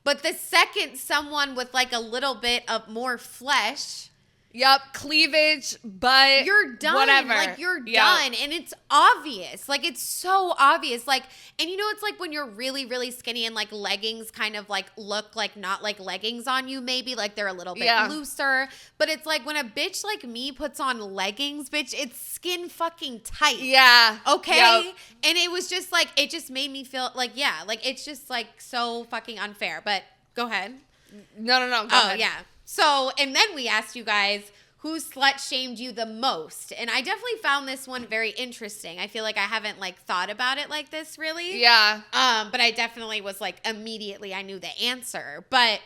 But the second someone with like a little bit of more flesh Yep, cleavage, but you're done. Whatever. Like, you're Yep. done. And it's obvious. Like, it's so obvious. Like, and you know, it's like when you're really, really skinny and like leggings kind of like look like not like leggings on you, maybe like they're a little bit looser. But it's like when a bitch like me puts on leggings, bitch, it's skin fucking tight. Yeah. Okay. Yep. And it was just like, it just made me feel like, yeah, like it's just like so fucking unfair. But go ahead. No. Go ahead. Yeah. So, and then we asked you guys who slut shamed you the most. And I definitely found this one very interesting. I feel like I haven't like thought about it like this really. Yeah. But I definitely was like immediately I knew the answer. But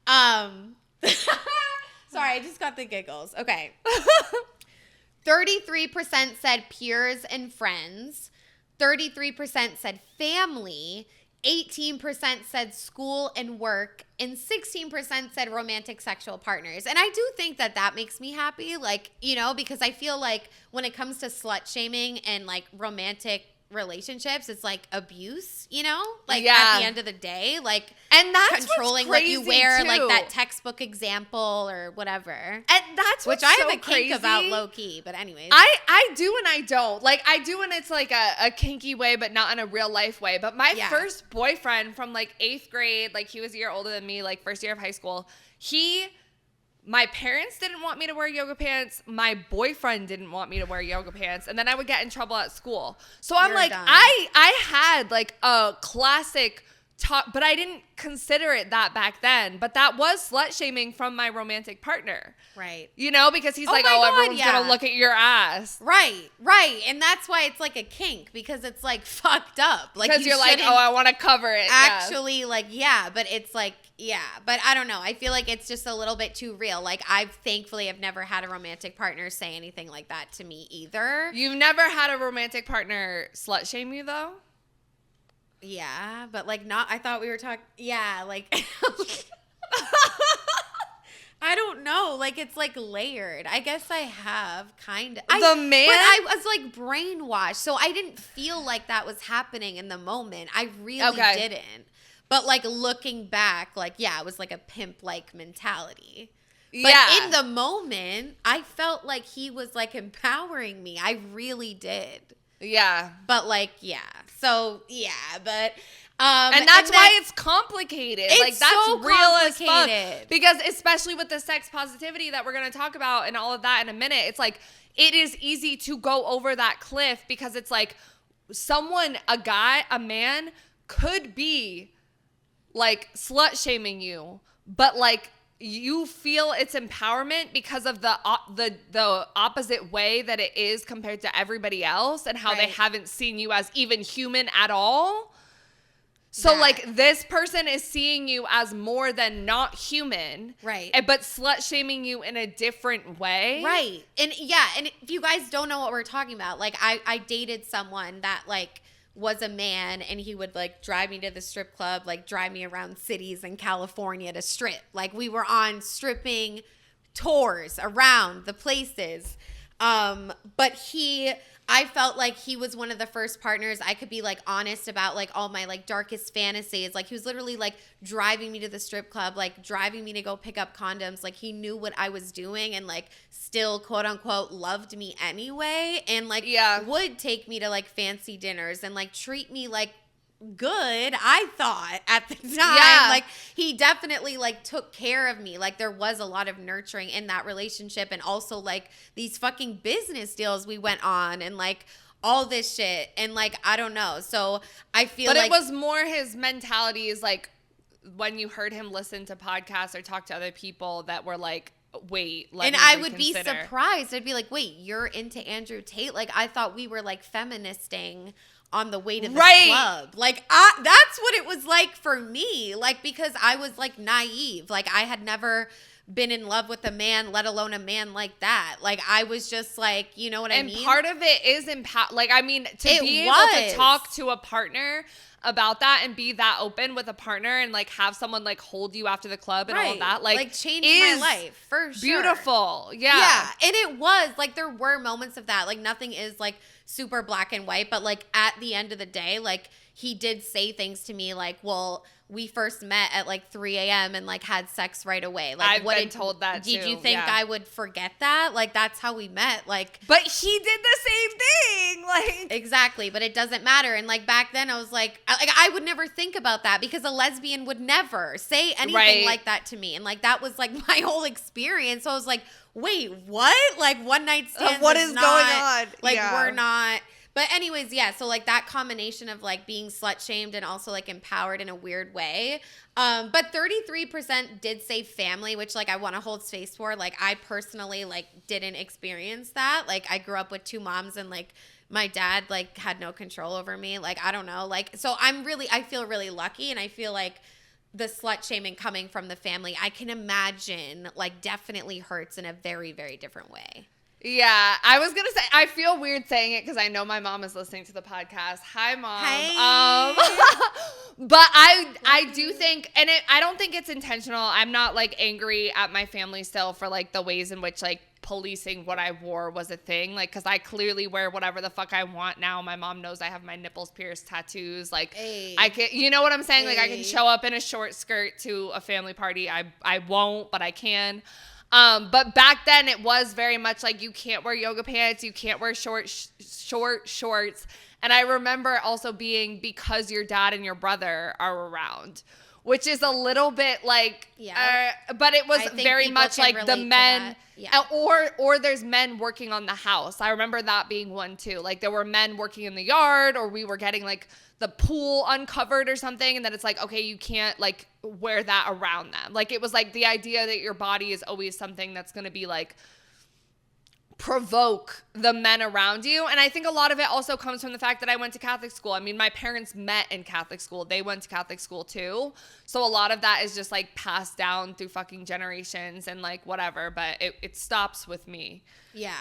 sorry, I just got the giggles. Okay. 33% said peers and friends. 33% said family. 18% said school and work, and 16% said romantic sexual partners. And I do think that that makes me happy, like, you know, because I feel like when it comes to slut shaming and like romantic relationships, it's like abuse, you know, like at the end of the day, like, and that's controlling what's what you crazy, wear, too. like that textbook example or whatever. And that's which what's I so have a crazy. kink about low key, but anyways. I do and I don't. Like, I do and it's like a kinky way, but not in a real life way. But my first boyfriend from like 8th grade, like he was a year older than me, like first year of high school, my parents didn't want me to wear yoga pants. My boyfriend didn't want me to wear yoga pants. And then I would get in trouble at school. So I'm like, done. I had like a classic talk, but I didn't consider it that back then. But that was slut shaming from my romantic partner. Right. You know, because he's like, my God, everyone's going to look at your ass. Right, right. And that's why it's like a kink, because it's like fucked up. Like, Because you're like, oh, I want to cover it. actually, like, yeah, but it's like, yeah, but I don't know. I feel like it's just a little bit too real. Like, thankfully have never had a romantic partner say anything like that to me either. You've never had a romantic partner slut shame you, though? Yeah, but like not, I thought we were talking, yeah, like, I don't know. Like, it's like layered. I guess I have kind of. Man? But I was like brainwashed. So I didn't feel like that was happening in the moment. I really didn't. But like looking back, like, yeah, it was like a pimp-like mentality. But in the moment, I felt like he was like empowering me. I really did. Yeah. But like, yeah. So yeah, but and that's why it's complicated. It's like, that's so real as fuck. complicated. Because especially with the sex positivity that we're going to talk about and all of that in a minute, it's like, it is easy to go over that cliff because it's like a man could be like slut shaming you, but like you feel it's empowerment because of the opposite way that it is compared to everybody else and how they haven't seen you as even human at all. So like this person is seeing you as more than not human. Right. But slut shaming you in a different way. Right. And yeah, and if you guys don't know what we're talking about, like I dated someone that like was a man, and he would like drive me to the strip club, like drive me around cities in California to strip. Like we were on stripping tours around the places. But I felt like he was one of the first partners I could be like honest about like all my like darkest fantasies. Like he was literally like driving me to the strip club, like driving me to go pick up condoms. Like he knew what I was doing and like still quote unquote loved me anyway. And like would take me to like fancy dinners and like treat me like good, I thought at the time. Yeah. Like he definitely like took care of me. Like there was a lot of nurturing in that relationship, and also like these fucking business deals we went on and like all this shit, and like I don't know. So I feel But like it was more his mentality is like when you heard him listen to podcasts or talk to other people that were like, wait, let and me I would be reconsider. surprised. I'd be like, wait, you're into Andrew Tate? Like I thought we were like feministing on the way to the club. Like that's what it was like for me. Like because I was like naive. Like I had never been in love with a man, let alone a man like that. Like I was just like, you know what I mean? And part of it is like, I mean, to It be able was. to talk to a partner about that and be that open with a partner and like have someone like hold you after the club and all of that like changed my life for sure. Beautiful. Yeah. And it was like there were moments of that. Like nothing is like super black and white, but like at the end of the day, like he did say things to me like, well, we first met at like 3 a.m. and like had sex right away. Like I've been told that too. Did you think I would forget that? Like that's how we met. Like, but he did the same thing. Like exactly, but it doesn't matter. And like back then, I was like I would never think about that because a lesbian would never say anything like that to me. And like that was like my whole experience. So I was like, wait, what? Like one night stands. What is going on? Like we're not. But anyways, yeah, so like that combination of like being slut shamed and also like empowered in a weird way. But 33% did say family, which like I want to hold space for. Like I personally like didn't experience that. Like I grew up with 2 moms and like my dad like had no control over me. Like I don't know. Like so I feel really lucky, and I feel like the slut shaming coming from the family, I can imagine like definitely hurts in a very, very different way. Yeah, I was gonna say I feel weird saying it because I know my mom is listening to the podcast. Hi, Mom. Hey. But I do think, and I don't think it's intentional. I'm not like angry at my family still for like the ways in which like policing what I wore was a thing. Like, because I clearly wear whatever the fuck I want now. My mom knows I have my nipples pierced, tattoos. Like, I can, you know what I'm saying? Like, I can show up in a short skirt to a family party. I won't, but I can. But back then it was very much like you can't wear yoga pants, you can't wear short shorts. And I remember also being because your dad and your brother are around, which is a little bit like, but it was very much like the men, or there's men working on the house. I remember that being one too. Like there were men working in the yard, or we were getting like the pool uncovered or something, and then it's like, okay, you can't like wear that around them. Like it was like the idea that your body is always something that's going to be like provoke the men around you. And I think a lot of it also comes from the fact that I went to Catholic school. I mean, my parents met in Catholic school. They went to Catholic school too. So a lot of that is just like passed down through fucking generations and like whatever, but it stops with me. Yeah,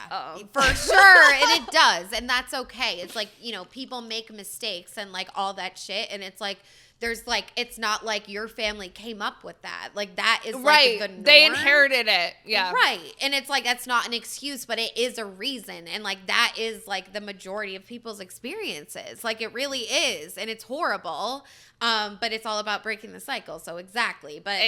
for sure. And it does. And that's okay. It's like, you know, people make mistakes and like all that shit. And it's like, there's like, it's not like your family came up with that. Like that is like the norm. They inherited it. Yeah. Right. And it's like, that's not an excuse, but it is a reason. And like, that is like the majority of people's experiences. Like it really is. And it's horrible. But it's all about breaking the cycle. So exactly. But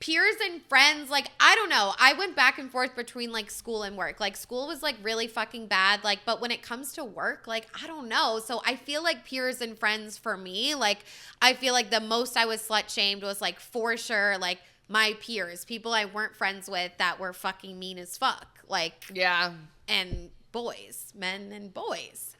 peers and friends, like, I don't know. I went back and forth between like school and work. Like school was like really fucking bad. Like, but when it comes to work, like, I don't know. So I feel like peers and friends for me, like, I feel like the most I was slut shamed was like for sure, like my peers, people I weren't friends with that were fucking mean as fuck. Like, yeah. And boys, men and boys.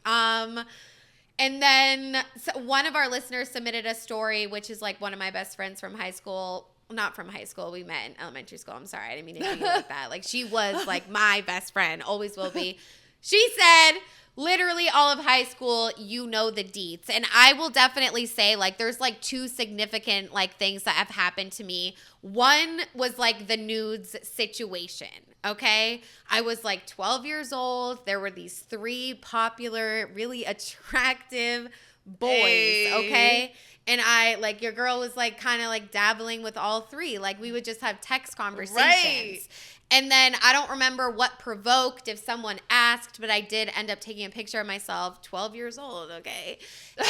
And then one of our listeners submitted a story, which is like one of my best friends from high school. Not from high school. We met in elementary school. I'm sorry. I didn't mean to do like that. Like she was like my best friend. Always will be. She said, literally all of high school, you know the deets. And I will definitely say like there's like 2 significant like things that have happened to me. One was like the nudes situation. Okay. I was like 12 years old. There were these 3 popular, really attractive boys. Okay. And I like your girl was like kind of like dabbling with all 3. Like we would just have text conversations. Right. And then I don't remember what provoked if someone asked, but I did end up taking a picture of myself, 12 years old, okay,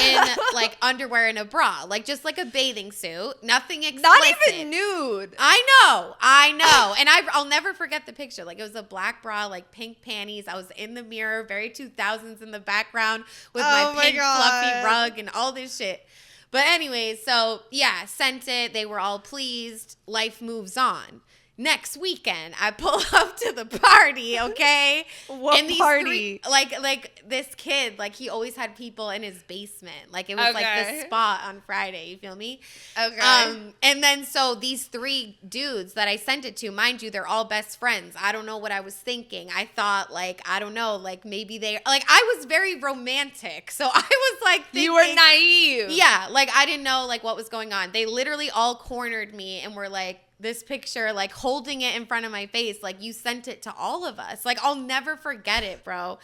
in like underwear and a bra, like just like a bathing suit, nothing explicit. Not even nude. I know. And I'll never forget the picture. Like it was a black bra, like pink panties. I was in the mirror, very 2000s in the background with my pink fluffy rug and all this shit. But anyways, so yeah, sent it. They were all pleased. Life moves on. Next weekend, I pull up to the party, okay? What and party? Like this kid, like he always had people in his basement. Like it was like the spot on Friday, you feel me? Okay. And then so these 3 dudes that I sent it to, mind you, they're all best friends. I don't know what I was thinking. I thought like, I don't know, like maybe like I was very romantic. So I was like thinking, you were naive. Yeah, like I didn't know like what was going on. They literally all cornered me and were like, this picture, like holding it in front of my face. Like you sent it to all of us. Like I'll never forget it, bro.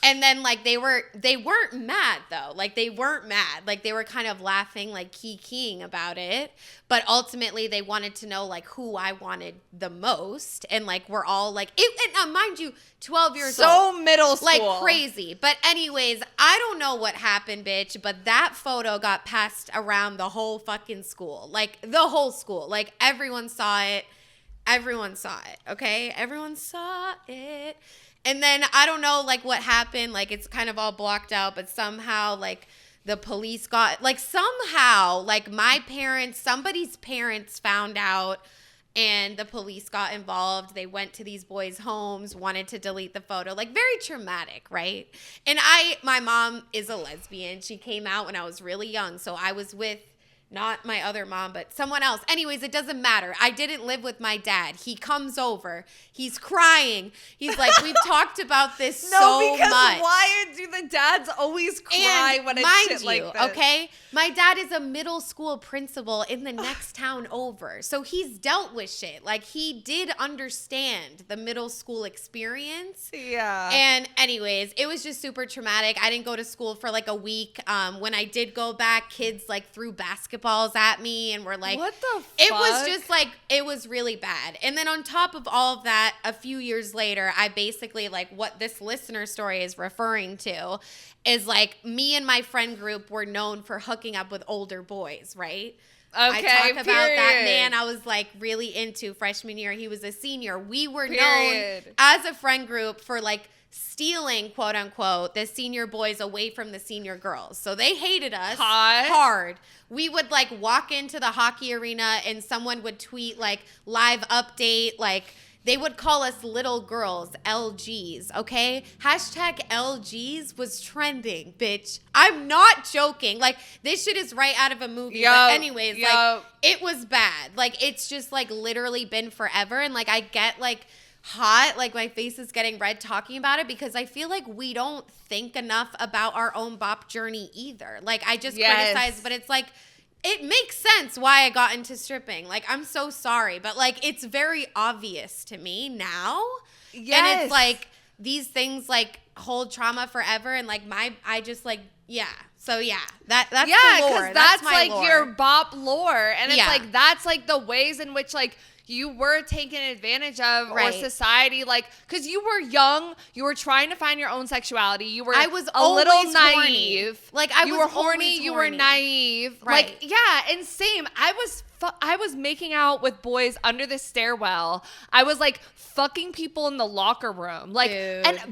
And then like they weren't mad though. Like they weren't mad. Like they were kind of laughing, like keying about it. But ultimately they wanted to know like who I wanted the most. And like we're all like, and mind you, 12 years old. So middle school. Like crazy. But anyways, I don't know what happened, bitch. But that photo got passed around the whole fucking school. Like the whole school. Like everyone saw it. Everyone saw it. Okay? Everyone saw it. And then I don't know like what happened, like it's kind of all blocked out, but somehow like the police got, like somehow like somebody's parents found out and the police got involved. They went to these boys' homes, wanted to delete the photo, like very traumatic, right? And my mom is a lesbian. She came out when I was really young. So I was with not my other mom, but someone else. Anyways, it doesn't matter. I didn't live with my dad. He comes over. He's crying. He's like, we've talked about this so much. Why do the dads always cry when it's shit like this? Okay? My dad is a middle school principal in the next town over. So he's dealt with shit. Like he did understand the middle school experience. Yeah. And anyways, it was just super traumatic. I didn't go to school for like a week. When I did go back, kids like threw basketballs at me and were like, what the fuck? It was just like, it was really bad. And then on top of all of that, a few years later, I basically like what this listener story is referring to is like me and my friend group were known for hooking up with older boys, right? Okay, I talk about that man I was like really into freshman year. He was a senior. We were known as a friend group for like stealing, quote unquote, the senior boys away from the senior girls. So they hated us hard. We would like walk into the hockey arena and someone would tweet like live update, like they would call us little girls, LGs, okay? Hashtag LGs was trending, bitch. I'm not joking. Like, this shit is right out of a movie. But anyways, like, it was bad. Like, it's just, like, literally been forever. And, like, I get, like, hot. Like, my face is getting red talking about it because I feel like we don't think enough about our own bop journey either. Like, I just criticize, but it's like, it makes sense why I got into stripping. Like, I'm so sorry. But, like, it's very obvious to me now. Yes. And it's, like, these things, like, hold trauma forever. And, like, I just, like, yeah. So, yeah. That's the lore. Yeah, because that's like, lore. your bop lore. And it's, like, that's, like, the ways in which, like, you were taken advantage of or society, like, because you were young, you were trying to find your own sexuality. You were I was a little naive. Horny. Like, you were horny, you were naive. Right. Like, yeah, and same. I was making out with boys under the stairwell. I was like fucking people in the locker room. Like,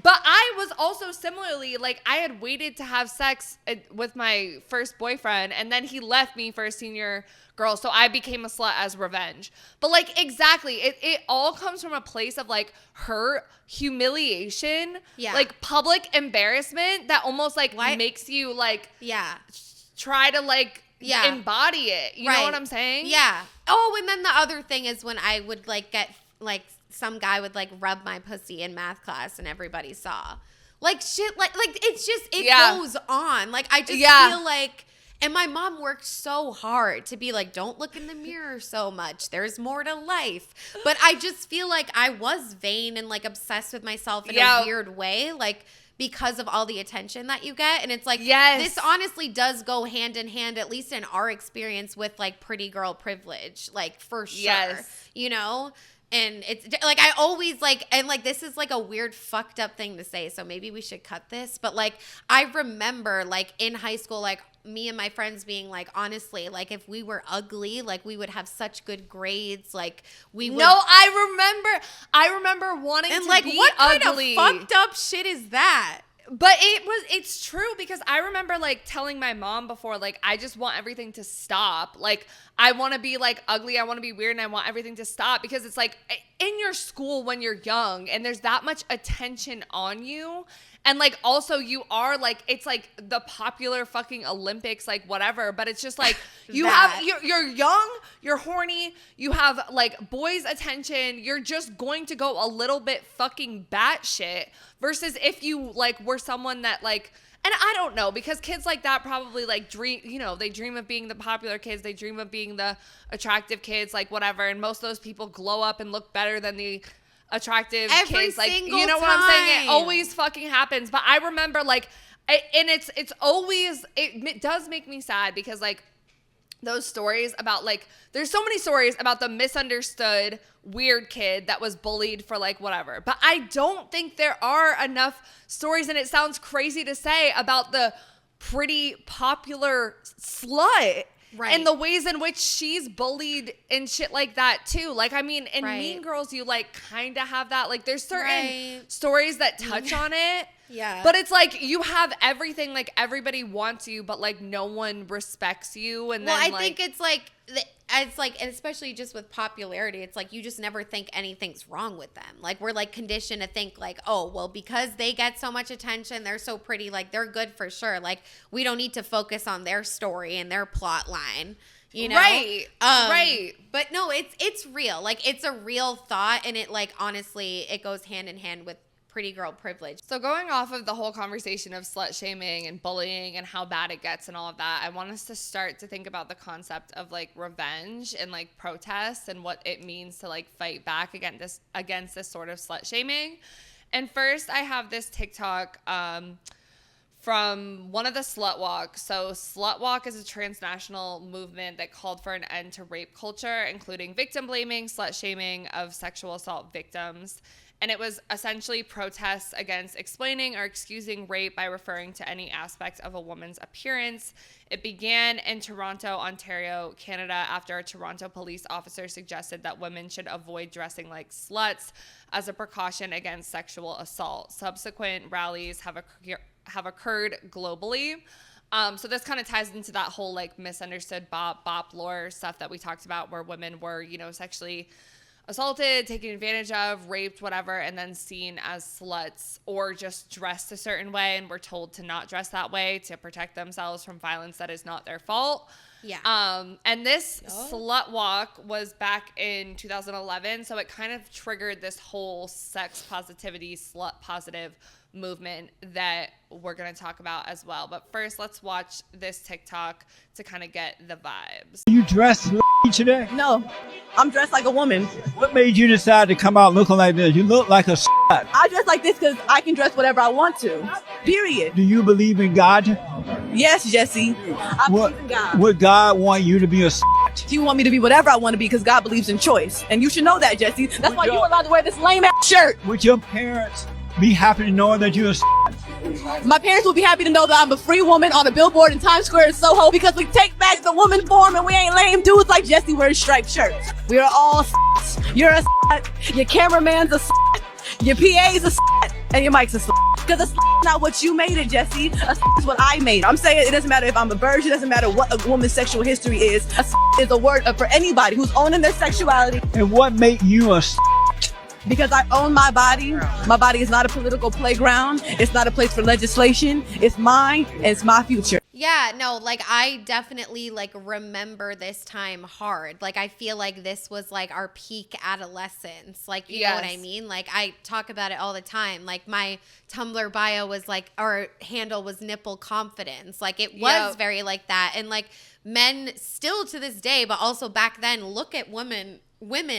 but I was also similarly, like, I had waited to have sex with my first boyfriend, and then he left me for a senior girl, so I became a slut as revenge. But like, exactly, it all comes from a place of like hurt, humiliation, like public embarrassment that almost like makes you like try to like embody it. You know what I'm saying? Yeah. Oh, and then the other thing is when I would like get like some guy would like rub my pussy in math class and everybody saw. Like shit, like it's just it goes on. Like I just feel like. And my mom worked so hard to be like, don't look in the mirror so much. There's more to life. But I just feel like I was vain and like obsessed with myself in a weird way, like because of all the attention that you get. And it's like, this honestly does go hand in hand, at least in our experience with like pretty girl privilege, like for sure, you know? And it's like, I always like, and like, this is like a weird fucked up thing to say. So maybe we should cut this. But like, I remember like in high school, like me and my friends being like, honestly, like if we were ugly, like we would have such good grades. Like we would. No, I remember wanting and to like, be what ugly. kind of fucked up shit is that? But it's true because I remember like telling my mom before, like, I just want everything to stop. Like, I want to be like ugly. I want to be weird and I want everything to stop because it's like in your school when you're young and there's that much attention on you. And like, also you are like, it's like the popular fucking Olympics, like whatever. But it's just like, you're young, you're horny, you have like boys' attention. You're just going to go a little bit fucking batshit versus if you like were someone that like And I don't know, because kids like that probably like dream, they dream of being the popular kids. They dream of being the attractive kids, like whatever. And most of those people glow up and look better than the attractive Every kids. Like, single you know what I'm saying? time. It always fucking happens. But I remember like, and it's always, it does make me sad because like those stories about like, there's so many stories about the misunderstood weird kid that was bullied for like whatever. But I don't think there are enough stories, and it sounds crazy to say, about the pretty popular slut. Right. And the ways in which she's bullied and shit like that too. Like, I mean, in Right. Mean Girls, you like kind of have that. Like, there's certain Right. stories that touch on it. Yeah. But it's like you have everything, like everybody wants you, but like no one respects you. And Well, then I think it's like, and especially just with popularity, it's like you just never think anything's wrong with them. Like, we're like conditioned to think like, oh, well, because they get so much attention, they're so pretty, like they're good for sure. Like, we don't need to focus on their story and their plot line. You know? Right. Right. But no, it's real. Like, it's a real thought, and it like honestly, it goes hand in hand with pretty girl privilege. So going off of the whole conversation of slut shaming and bullying and how bad it gets and all of that, I want us to start to think about the concept of like revenge and like protest and what it means to like fight back against this sort of slut shaming. And first, I have this TikTok from one of the Slut Walk. So Slut Walk is a transnational movement that called for an end to rape culture, including victim blaming, slut shaming of sexual assault victims. And it was essentially protests against explaining or excusing rape by referring to any aspect of a woman's appearance. It began in Toronto, Ontario, Canada, after a Toronto police officer suggested that women should avoid dressing like sluts as a precaution against sexual assault. Subsequent rallies have occurred globally. So this kind of ties into that whole like misunderstood Bop Lore stuff that we talked about, where women were, sexually assaulted, taken advantage of, raped, whatever, and then seen as sluts or just dressed a certain way and were told to not dress that way to protect themselves from violence that is not their fault. Yeah. And this Slut Walk was back in 2011, so it kind of triggered this whole sex positivity, slut positive movement that we're going to talk about as well. But first, let's watch this TikTok to kind of get the vibes. You dressed today? No, I'm dressed like a woman. What made you decide to come out looking like this? You look like a slut. I dress like this because I can dress whatever I want to. Period. Do you believe in God? Yes, Jesse. I believe in God. Would God want you to be a slut? He want me to be whatever I want to be because God believes in choice. And you should know that, Jesse. That's why you're allowed to wear this lame ass shirt. Would your parents be happy to know that you're a slut? My parents will be happy to know that I'm a free woman on a billboard in Times Square in Soho because we take back the woman form and we ain't lame dudes like Jesse wearing striped shirts. We are all sluts. You're a slut. Your cameraman's a slut. Your PA's a slut. And your mic's a slut. Because a slut is not what you made it, Jesse. A slut is what I made. I'm saying it doesn't matter if I'm a virgin. It doesn't matter what a woman's sexual history is. A slut is a word for anybody who's owning their sexuality. And what made you a slut? Because I own my body. My body is not a political playground. It's not a place for legislation. It's mine and it's my future. Yeah, no, like I definitely like remember this time hard. Like I feel like this was like our peak adolescence. Like, you know what I mean? Like I talk about it all the time. Like my Tumblr bio was like, our handle was nipple confidence. Like it was very like that. And like men still to this day, but also back then, look at women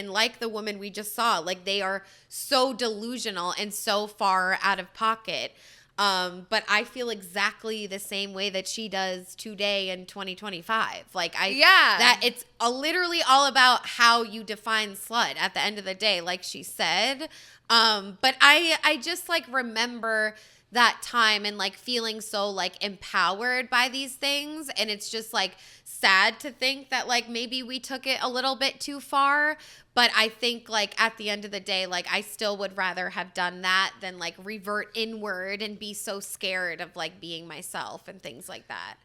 like the woman we just saw. Like they are so delusional and so far out of pocket. But I feel exactly the same way that she does today in 2025. Like that it's literally all about how you define slut at the end of the day, like she said. But I just like remember that time and like feeling so like empowered by these things. And it's just like sad to think that like maybe we took it a little bit too far. But I think like at the end of the day, like I still would rather have done that than like revert inward and be so scared of like being myself and things like that.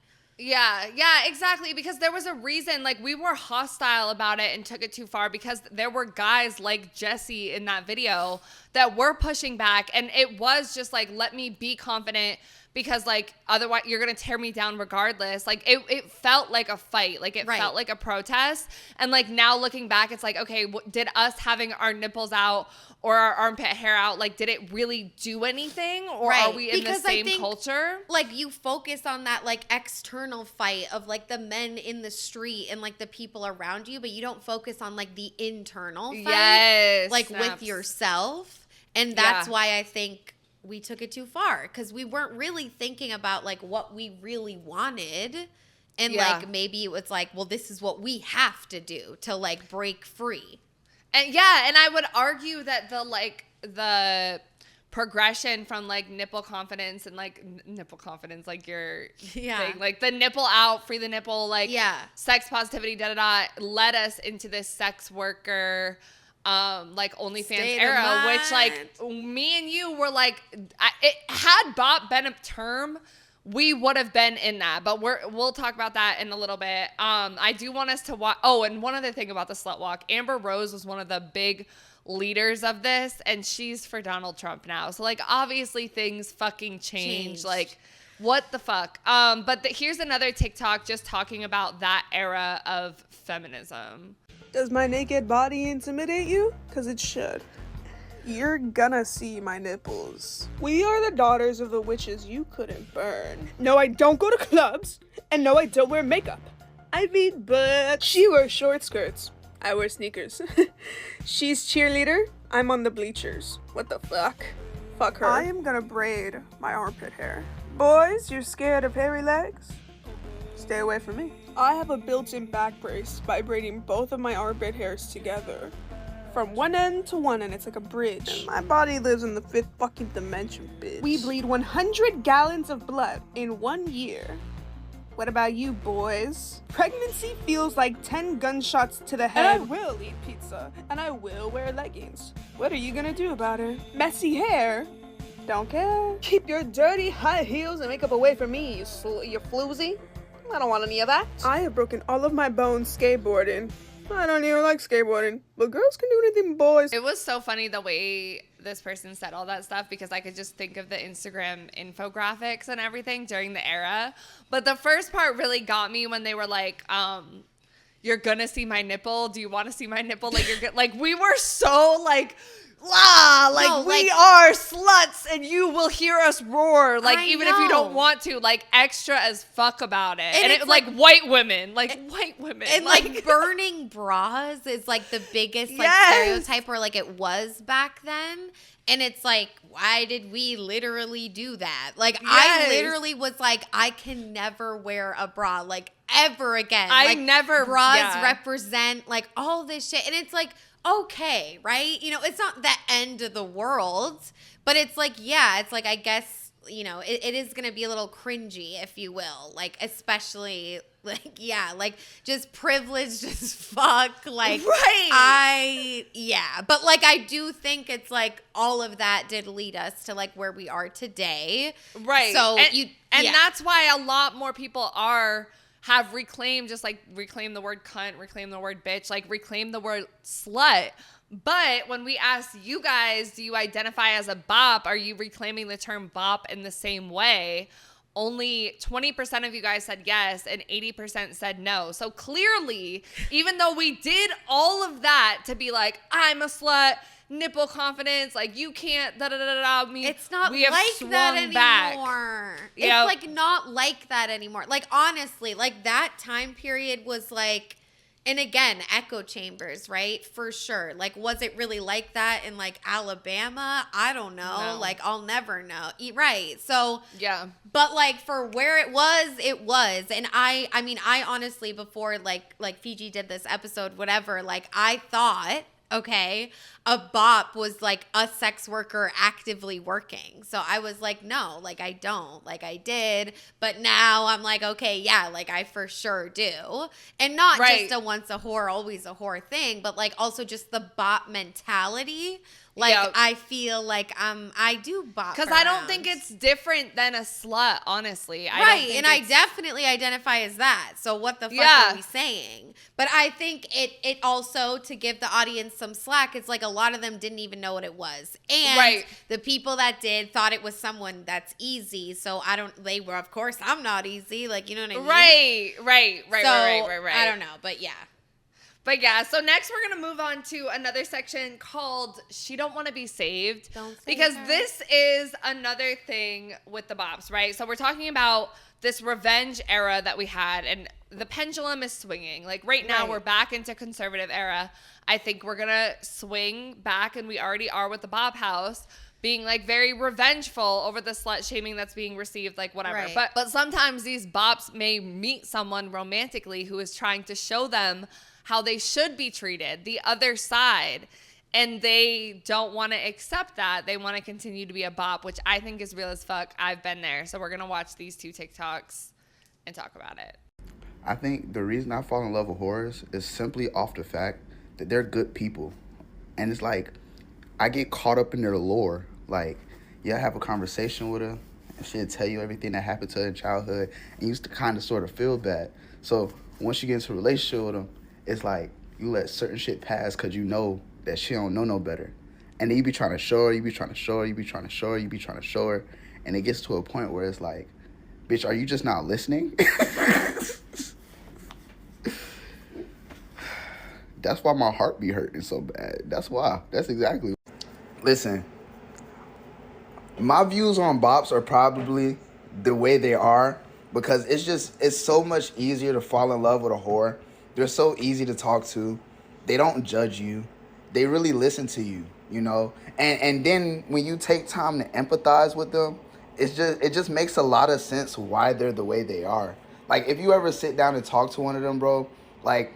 Yeah, exactly. Because there was a reason, like we were hostile about it and took it too far because there were guys like Jesse in that video that were pushing back. And it was just like, let me be confident, because like otherwise you're gonna tear me down regardless. Like it felt like a fight, like it felt like a protest. And like now looking back, it's like, okay, did us having our nipples out or our armpit hair out, like did it really do anything, or are we in the same culture? Like you focus on that like external fight of like the men in the street and like the people around you, but you don't focus on like the internal fight, like with yourself. And that's why I think we took it too far, because we weren't really thinking about like what we really wanted. And like maybe it was like, well, this is what we have to do to like break free. And and I would argue that the progression from like nipple confidence and like nipple confidence, like your thing, like the nipple out, free the nipple, like sex positivity, led us into this sex worker like OnlyFans era, which like me and you were like, it had Bop been a term, we would have been in that, but we'll talk about that in a little bit. I do want us to watch. Oh, and one other thing about the slut walk, Amber Rose was one of the big leaders of this, and she's for Donald Trump now. So like obviously things fucking changed. Like what the fuck? But here's another TikTok just talking about that era of feminism. Does my naked body intimidate you? 'Cause it should. You're gonna see my nipples. We are the daughters of the witches you couldn't burn. No, I don't go to clubs. And no, I don't wear makeup. I mean, but she wears short skirts. I wear sneakers. She's cheerleader. I'm on the bleachers. What the fuck? Fuck her. I am gonna braid my armpit hair. Boys, you're scared of hairy legs? Stay away from me. I have a built-in back brace by braiding both of my armpit hairs together. From one end to one end, it's like a bridge. And my body lives in the 5th fucking dimension, bitch. We bleed 100 gallons of blood in 1 year. What about you, boys? Pregnancy feels like 10 gunshots to the head. And I will eat pizza. And I will wear leggings. What are you gonna do about it? Messy hair? Don't care. Keep your dirty high heels and makeup away from me, you floozy. I don't want any of that. I have broken all of my bones skateboarding. I don't even like skateboarding, but girls can do anything, boys. It was so funny the way this person said all that stuff, because I could just think of the Instagram infographics and everything during the era. But the first part really got me when they were like, you're gonna see my nipple. Do you want to see my nipple? Like like we were so like, we are sluts and you will hear us roar, like even if you don't want to, like extra as fuck about it. And it was like white women and like burning bras is like the biggest like stereotype, or like it was back then. And it's like, why did we literally do that? Like I literally was like, I can never wear a bra like ever again. Bras represent like all this shit, and it's like, okay, right? You know, it's not the end of the world, but it's like, it's like, I guess, you know, it is going to be a little cringy, if you will, like, especially, like, like, just privileged as fuck, like, but, like, I do think it's, like, all of that did lead us to, like, where we are today. Right. So, and that's why a lot more people have reclaimed, just like reclaim the word cunt, reclaim the word bitch, like reclaim the word slut. But when we ask you guys, do you identify as a bop? Are you reclaiming the term bop in the same way? Only 20% of you guys said yes and 80% said no. So clearly, even though we did all of that to be like, I'm a slut, nipple confidence, like you can't it's not like that anymore. It's like not like that anymore. Like honestly, like that time period was like, and again, echo chambers, right? For sure. Like, was it really like that in like Alabama? I don't know. No. Like, I'll never know. Right. So but like for where it was. And I mean, I honestly, before like Fiji did this episode, whatever, like I thought, okay, a bop was like a sex worker actively working. So I was like, no, like I don't, like I did. But now I'm like, okay, yeah, like I for sure do. And not just a once a whore, always a whore thing, but like also just the bop mentality Like, Yep. I feel like I do bop Because I don't think it's different than a slut, honestly. I don't right, think and I it's- definitely identify as that. So what the fuck Yeah. are we saying? But I think it also, to give the audience some slack, it's like a lot of them didn't even know what it was. And Right. the people that did thought it was someone that's easy. So they were, of course, I'm not easy. Like, you know what I mean? Right. I don't know, but yeah. But yeah, so next we're going to move on to another section called She Don't Want to Be Saved. Don't save because her. this is another thing with the bops, right? So we're talking about this revenge era that we had, and the pendulum is swinging. Like right now Right. we're back into conservative era. I think we're going to swing back, and we already are with the Bop House, being like very revengeful over the slut shaming that's being received, like whatever. Right. But sometimes these bops may meet someone romantically who is trying to show them how they should be treated, the other side, and they don't want to accept that. They want to continue to be a bop, which I think is real as fuck. I've been there. So we're going to watch these 2 TikToks and talk about it. I think the reason I fall in love with whores is simply off the fact that they're good people. And it's like, I get caught up in their lore. Like, I have a conversation with her, and she'll tell you everything that happened to her in childhood, and you used to kind of sort of feel bad. So once you get into a relationship with them, it's like you let certain shit pass because you know that she don't know no better. And then you be trying to show her, you be trying to show her, you be trying to show her, you be trying to show her. And it gets to a point where it's like, bitch, are you just not listening? That's why my heart be hurting so bad. That's why. That's exactly. Listen, my views on bops are probably the way they are because it's so much easier to fall in love with a whore. They're so easy to talk to. They don't judge you. They really listen to you, you know? And then when you take time to empathize with them, it just makes a lot of sense why they're the way they are. Like, if you ever sit down and talk to one of them, bro, like,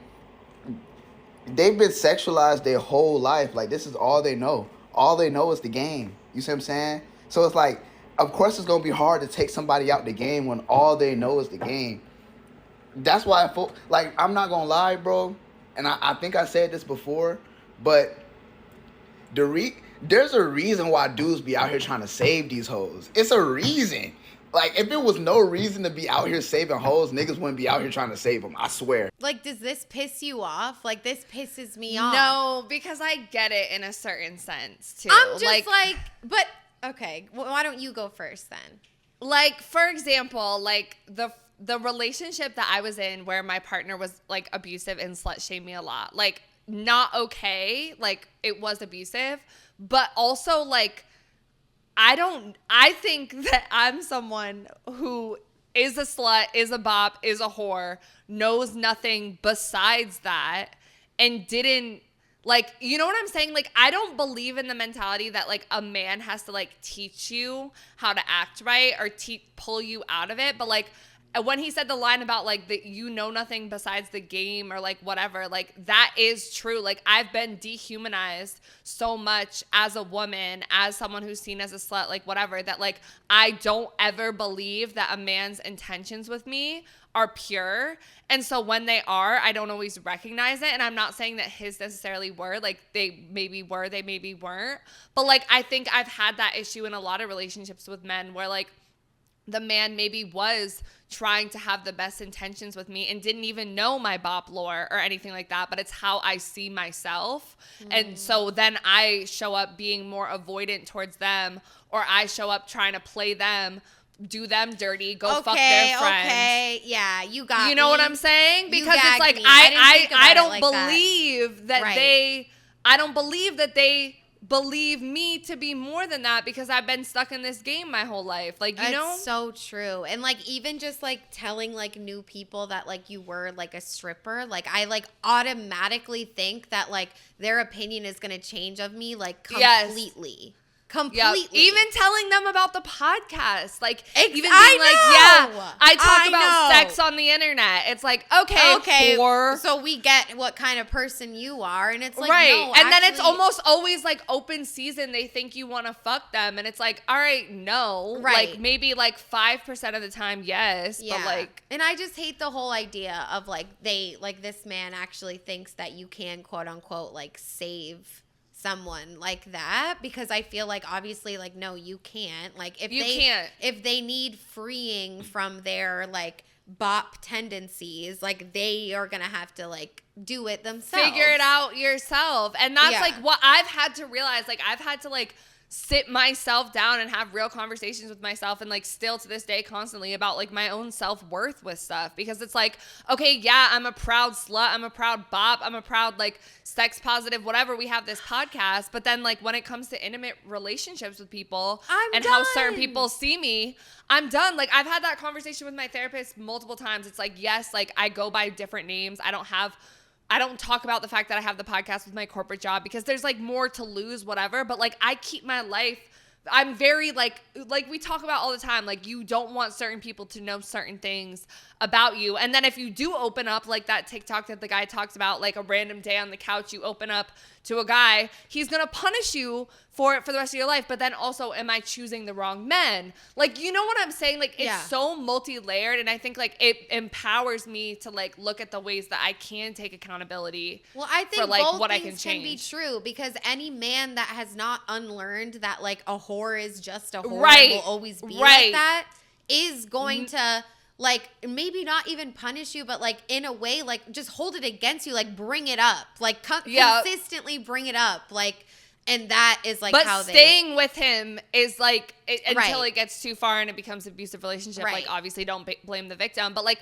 they've been sexualized their whole life. Like, this is all they know. All they know is the game. You see what I'm saying? So it's like, of course it's going to be hard to take somebody out the game when all they know is the game. That's why I'm not gonna lie, bro, and I think I said this before, but there's a reason why dudes be out here trying to save these hoes. It's a reason. Like, if it was no reason to be out here saving hoes, niggas wouldn't be out here trying to save them, I swear. Like, does this piss you off? Like, this pisses me off. No, because I get it in a certain sense, too. I'm just but, okay, well, why don't you go first then? Like, for example, like, the relationship that I was in where my partner was, like, abusive and slut shamed me a lot. Like, not okay. Like, it was abusive. But also, like, I think that I'm someone who is a slut, is a bop, is a whore, knows nothing besides that, and didn't, like, you know what I'm saying? Like, I don't believe in the mentality that, like, a man has to, like, teach you how to act right or pull you out of it. But, like, when he said the line about, like, that you know nothing besides the game or, like, whatever, like, that is true. Like, I've been dehumanized so much as a woman, as someone who's seen as a slut, like, whatever, that, like, I don't ever believe that a man's intentions with me are pure. And so when they are, I don't always recognize it. And I'm not saying that his necessarily were. Like, they maybe were, they maybe weren't. But, like, I think I've had that issue in a lot of relationships with men where, like, the man maybe was trying to have the best intentions with me and didn't even know my bop lore or anything like that, but it's how I see myself. And so then I show up being more avoidant towards them, or I show up trying to play them, do them dirty, go fuck their friends. Okay, yeah, you got You know me. what I'm saying? Because it's gagged like me. I didn't think about I it don't like that. believe that Right. I don't believe that they believe me to be more than that because I've been stuck in this game my whole life. Like, you know? It's so true. And, like, even just, like, telling, like, new people that, like, you were, like, a stripper, like, I, like, automatically think that, like, their opinion is going to change of me, like, completely. Completely. Yep. Even telling them about the podcast. Like, even being I like, know. yeah, I talk about know. sex on the internet. It's like, okay, whore. So we get what kind of person you are. And it's like, right. no, and then it's actually- almost always like open season. They think you want to fuck them. And it's like, all right, no. Right. Like, maybe like 5% of the time, yes. Yeah. But like, and I just hate the whole idea of, like, this man actually thinks that you can, quote unquote, like, save someone like that, because I feel like obviously like no, you can't. Like if they need freeing from their like bop tendencies, like they are gonna have to like do it themselves. Figure it out yourself. And that's like what I've had to realize. Like I've had to like sit myself down and have real conversations with myself, and like still to this day constantly about like my own self-worth with stuff, because it's like, okay, yeah, I'm a proud slut, I'm a proud bop, I'm a proud like sex positive, whatever, we have this podcast, but then like when it comes to intimate relationships with people and how certain people see me, I'm done. Like I've had that conversation with my therapist multiple times. It's like, yes, like I go by different names. I don't talk about the fact that I have the podcast with my corporate job because there's like more to lose, whatever. But like I keep my life, I'm very like we talk about all the time, like you don't want certain people to know certain things about you. And then if you do open up like that TikTok that the guy talks about, like a random day on the couch, you open up to a guy, he's going to punish you for it for the rest of your life. But then also, am I choosing the wrong men? Like, you know what I'm saying? Like it's so multi-layered, and I think like it empowers me to like look at the ways that I can take accountability. Well, I think for, like, both what things I can change. be true, because any man that has not unlearned that like a whore is just a whore Right. and will always be Right. like that is going to like maybe not even punish you, but like in a way like just hold it against you, like bring it up, like consistently bring it up, like. And that is like how staying with him is like until Right. it gets too far and it becomes an abusive relationship. Right. Like obviously don't blame the victim, but like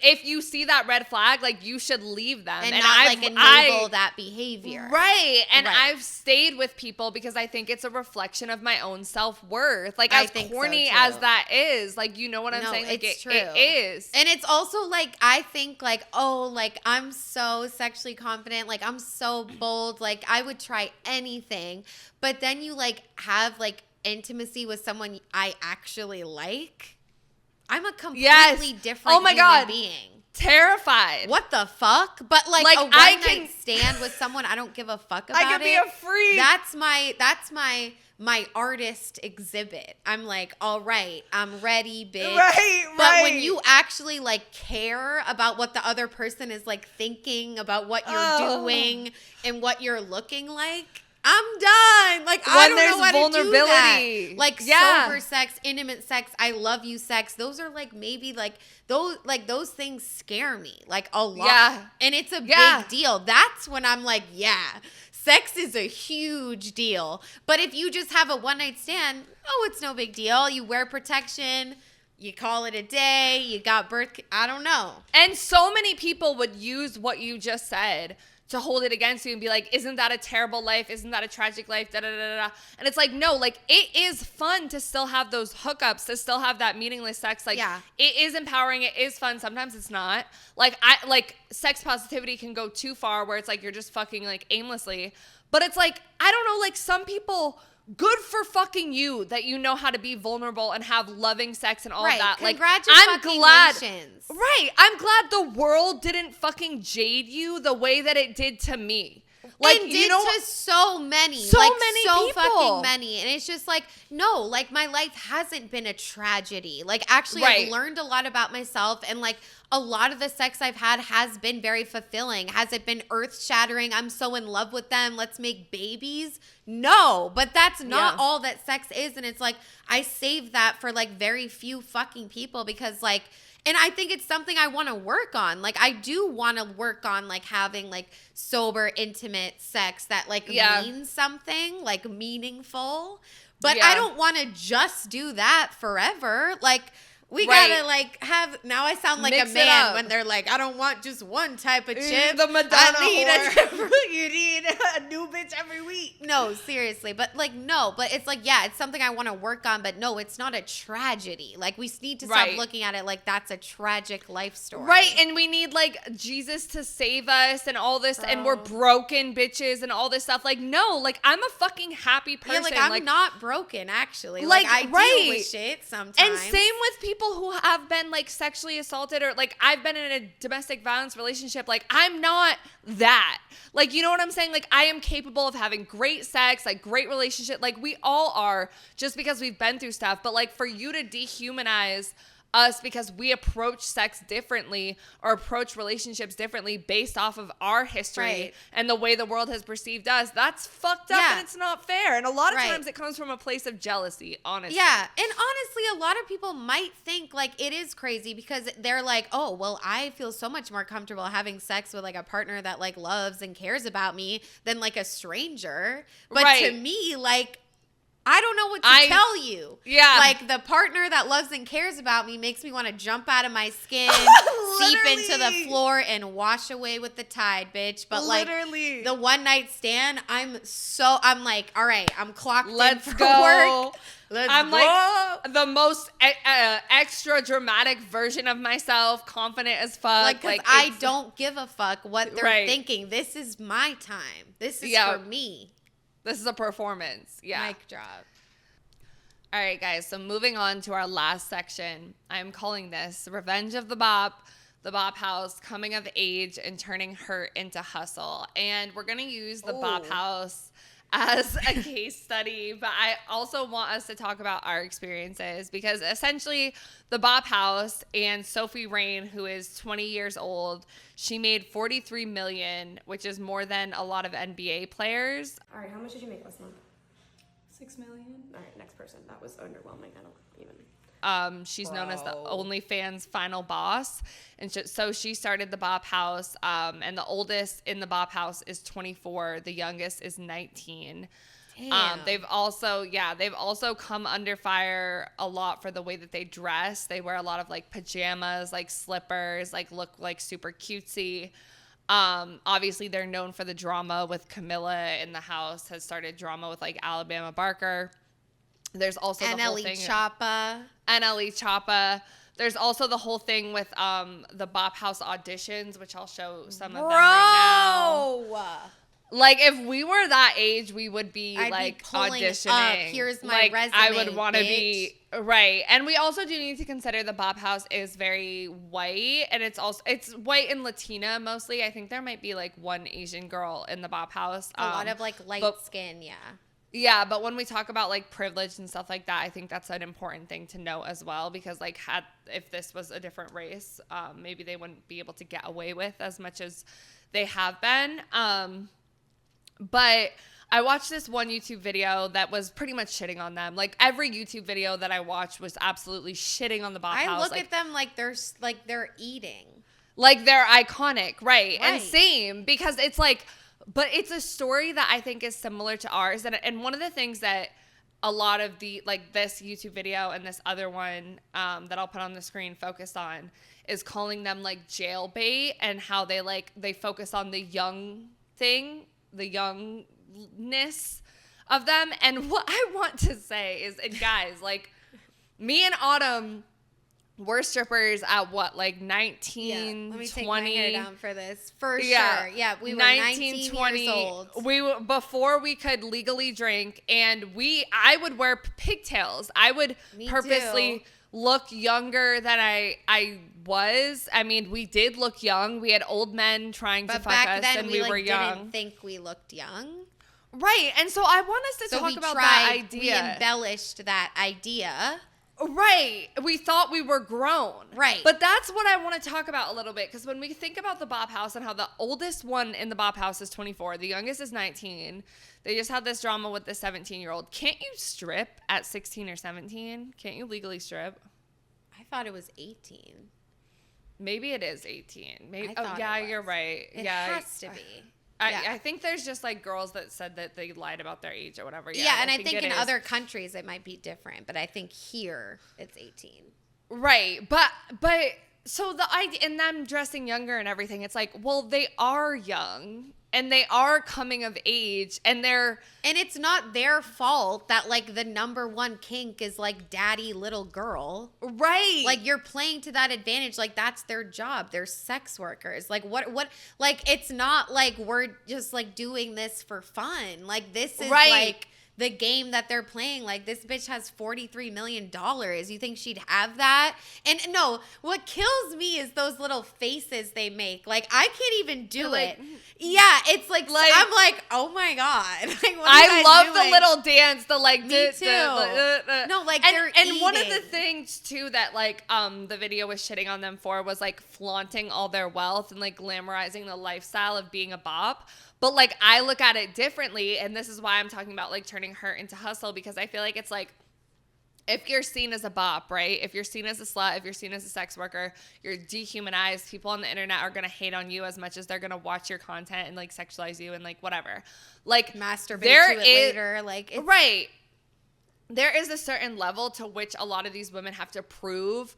if you see that red flag, like you should leave them and not like enable that behavior. Right. And Right. I've stayed with people because I think it's a reflection of my own self-worth. Like I as think so, corny too. as that is, like you know what I'm No, saying? Like it's true. it is. And it's also like I think like, oh, like I'm so sexually confident, like I'm so bold, like I would try anything. But then you like have like intimacy with someone I actually like. I'm a completely different human being. Terrified. What the fuck? But like a one night stand with someone I don't give a fuck about. I could be a freak. That's my artist exhibit. I'm like, all right, I'm ready, bitch. Right, but when you actually like care about what the other person is like thinking about what you're doing and what you're looking like, I'm done. Like I don't know how to do that. Like sober sex, intimate sex, I love you sex. Those are like maybe like those things scare me like a lot. Yeah. And it's a big deal. That's when I'm like, yeah, sex is a huge deal. But if you just have a one night stand, oh, it's no big deal. You wear protection. You call it a day. You got birth. I don't know. And so many people would use what you just said to hold it against you and be like, isn't that a terrible life? Isn't that a tragic life? Da, da, da, da. And it's like, no, like it is fun to still have those hookups, to still have that meaningless sex. Like it is empowering. It is fun. Sometimes it's not. Like sex positivity can go too far where it's like you're just fucking like aimlessly. But it's like, I don't know, like some people, good for fucking you that you know how to be vulnerable and have loving sex and all of that. Like, I'm glad. Right. I'm glad the world didn't fucking jade you the way that it did to me. Like, and you know, to so many people. Fucking many. And it's just like, no, like my life hasn't been a tragedy. Like actually I've learned a lot about myself, and like a lot of the sex I've had has been very fulfilling. Has it been earth shattering? I'm so in love with them, let's make babies. No, but that's not all that sex is. And it's like, I save that for like very few fucking people, because like, and I think it's something I want to work on. Like, I do want to work on, like, having, like, sober, intimate sex that, like, means something, like, meaningful. But I don't want to just do that forever. Like, we gotta, like, have, now I sound like Mix a man when they're like, I don't want just one type of chick. The madonna-whore. You need a new bitch every week. No, seriously. But, like, no. But it's like, yeah, it's something I want to work on. But no, it's not a tragedy. Like, we need to stop looking at it like that's a tragic life story. Right. And we need, like, Jesus to save us and all this. And we're broken bitches and all this stuff. Like, no. Like, I'm a fucking happy person. Yeah, like, I'm not broken, actually. Like I deal with shit sometimes. And same with people who have been like sexually assaulted, or like I've been in a domestic violence relationship. Like I'm not that. Like, you know what I'm saying? Like I am capable of having great sex, like great relationship. Like we all are, just because we've been through stuff. But like for you to dehumanize us because we approach sex differently or approach relationships differently based off of our history and the way the world has perceived us. That's fucked up and it's not fair. And a lot of times it comes from a place of jealousy, honestly. Yeah. And honestly, a lot of people might think like it is crazy because they're like, oh, well, I feel so much more comfortable having sex with like a partner that like loves and cares about me than like a stranger. But to me, like, I don't know what to tell you. Yeah. Like, the partner that loves and cares about me makes me want to jump out of my skin, seep into the floor, and wash away with the tide, bitch. But, like, the one night stand, I'm like, all right, I'm clocked in for work. I'm like the most extra dramatic version of myself, confident as fuck. Like I don't give a fuck what they're thinking. This is my time. This is for me. This is a performance. Yeah. Mic drop. All right, guys. So moving on to our last section. I'm calling this Revenge of the Bop House, coming of age and turning hurt into hustle. And we're going to use the Bop House as a case study, but I also want us to talk about our experiences because essentially the Bop House and Sophie Rain, who is 20 years old, she made $43 million, which is more than a lot of NBA players. All right, how much did you make last month? $6 million. All right, next person. That was underwhelming. I don't even. She's known as the OnlyFans final boss. And so she started the Bop House. And the oldest in the Bop House is 24. The youngest is 19. Damn. They've also come under fire a lot for the way that they dress. They wear a lot of like pajamas, like slippers, like look like super cutesy. Obviously they're known for the drama with Camilla in the house, has started drama with like Alabama Barker. There's also the whole thing. NLE Choppa. There's also the whole thing with the Bop House auditions, which I'll show some of them right now. Like, if we were that age, we would be like auditioning. Here's my resume. I would want to be right. And we also do need to consider the Bop House is very white, and it's white and Latina mostly. I think there might be like one Asian girl in the Bop House. A lot of like light skin, Yeah, but when we talk about like privilege and stuff like that, I think that's an important thing to know as well, because like if this was a different race, maybe they wouldn't be able to get away with as much as they have been. But I watched this one YouTube video that was pretty much shitting on them. Like every YouTube video that I watched was absolutely shitting on the Bop House. I look at them like they're eating. Like they're iconic, right? And same, because it's like, but it's a story that I think is similar to ours. And one of the things that a lot of the, like this YouTube video and this other one that I'll put on the screen focused on is calling them like jail bait, and how they focus on the young thing, the youngness of them. And what I want to say is, and guys, like me and Autumn, we're strippers at what, like 19, let me 20? Take my hair down for this. For sure. Yeah, we were 19 20 years old. Before we could legally drink, and I would wear pigtails. I would purposely look younger than I was. I mean, we did look young. We had old men trying to fuck us, and we were young. Didn't think we looked young. Right. And so I want us to talk about that idea. We embellished that idea. Right. We thought we were grown. Right. But that's what I want to talk about a little bit, because when we think about the Bop House and how the oldest one in the Bop House is 24, the youngest is 19, they just had this drama with the 17-year-old. Can't you strip at 16 or 17? Can't you legally strip? I thought it was 18. Maybe it is 18. Maybe. You're right. It has to be. I think there's just like girls that said that they lied about their age or whatever. Yeah, and I think in other countries it might be different, but I think here it's 18. Right, but so the idea, and them dressing younger and everything, it's like, well, they are young and they are coming of age, and it's not their fault that like the number one kink is like daddy little girl. Right. Like you're playing to that advantage. Like that's their job. They're sex workers. Like what like it's not like we're just like doing this for fun. Like this is like the game that they're playing. Like, this bitch has $43 million. You think she'd have that? And no, what kills me is those little faces they make. Like, I can't even do it. Yeah, it's like I'm like, oh my God. Like, what are you guys love doing? the little dance, the like, me too. No, like, and one of the things too that like the video was shitting on them for was like flaunting all their wealth and like glamorizing the lifestyle of being a bop. But like, I look at it differently, and this is why I'm talking about like turning her into hustle, because I feel like it's like, if you're seen as a bop, right? If you're seen as a slut, if you're seen as a sex worker, you're dehumanized. People on the internet are going to hate on you as much as they're going to watch your content and like sexualize you and like whatever. Like, masturbate to it later. Like, it's, right. There is a certain level to which a lot of these women have to prove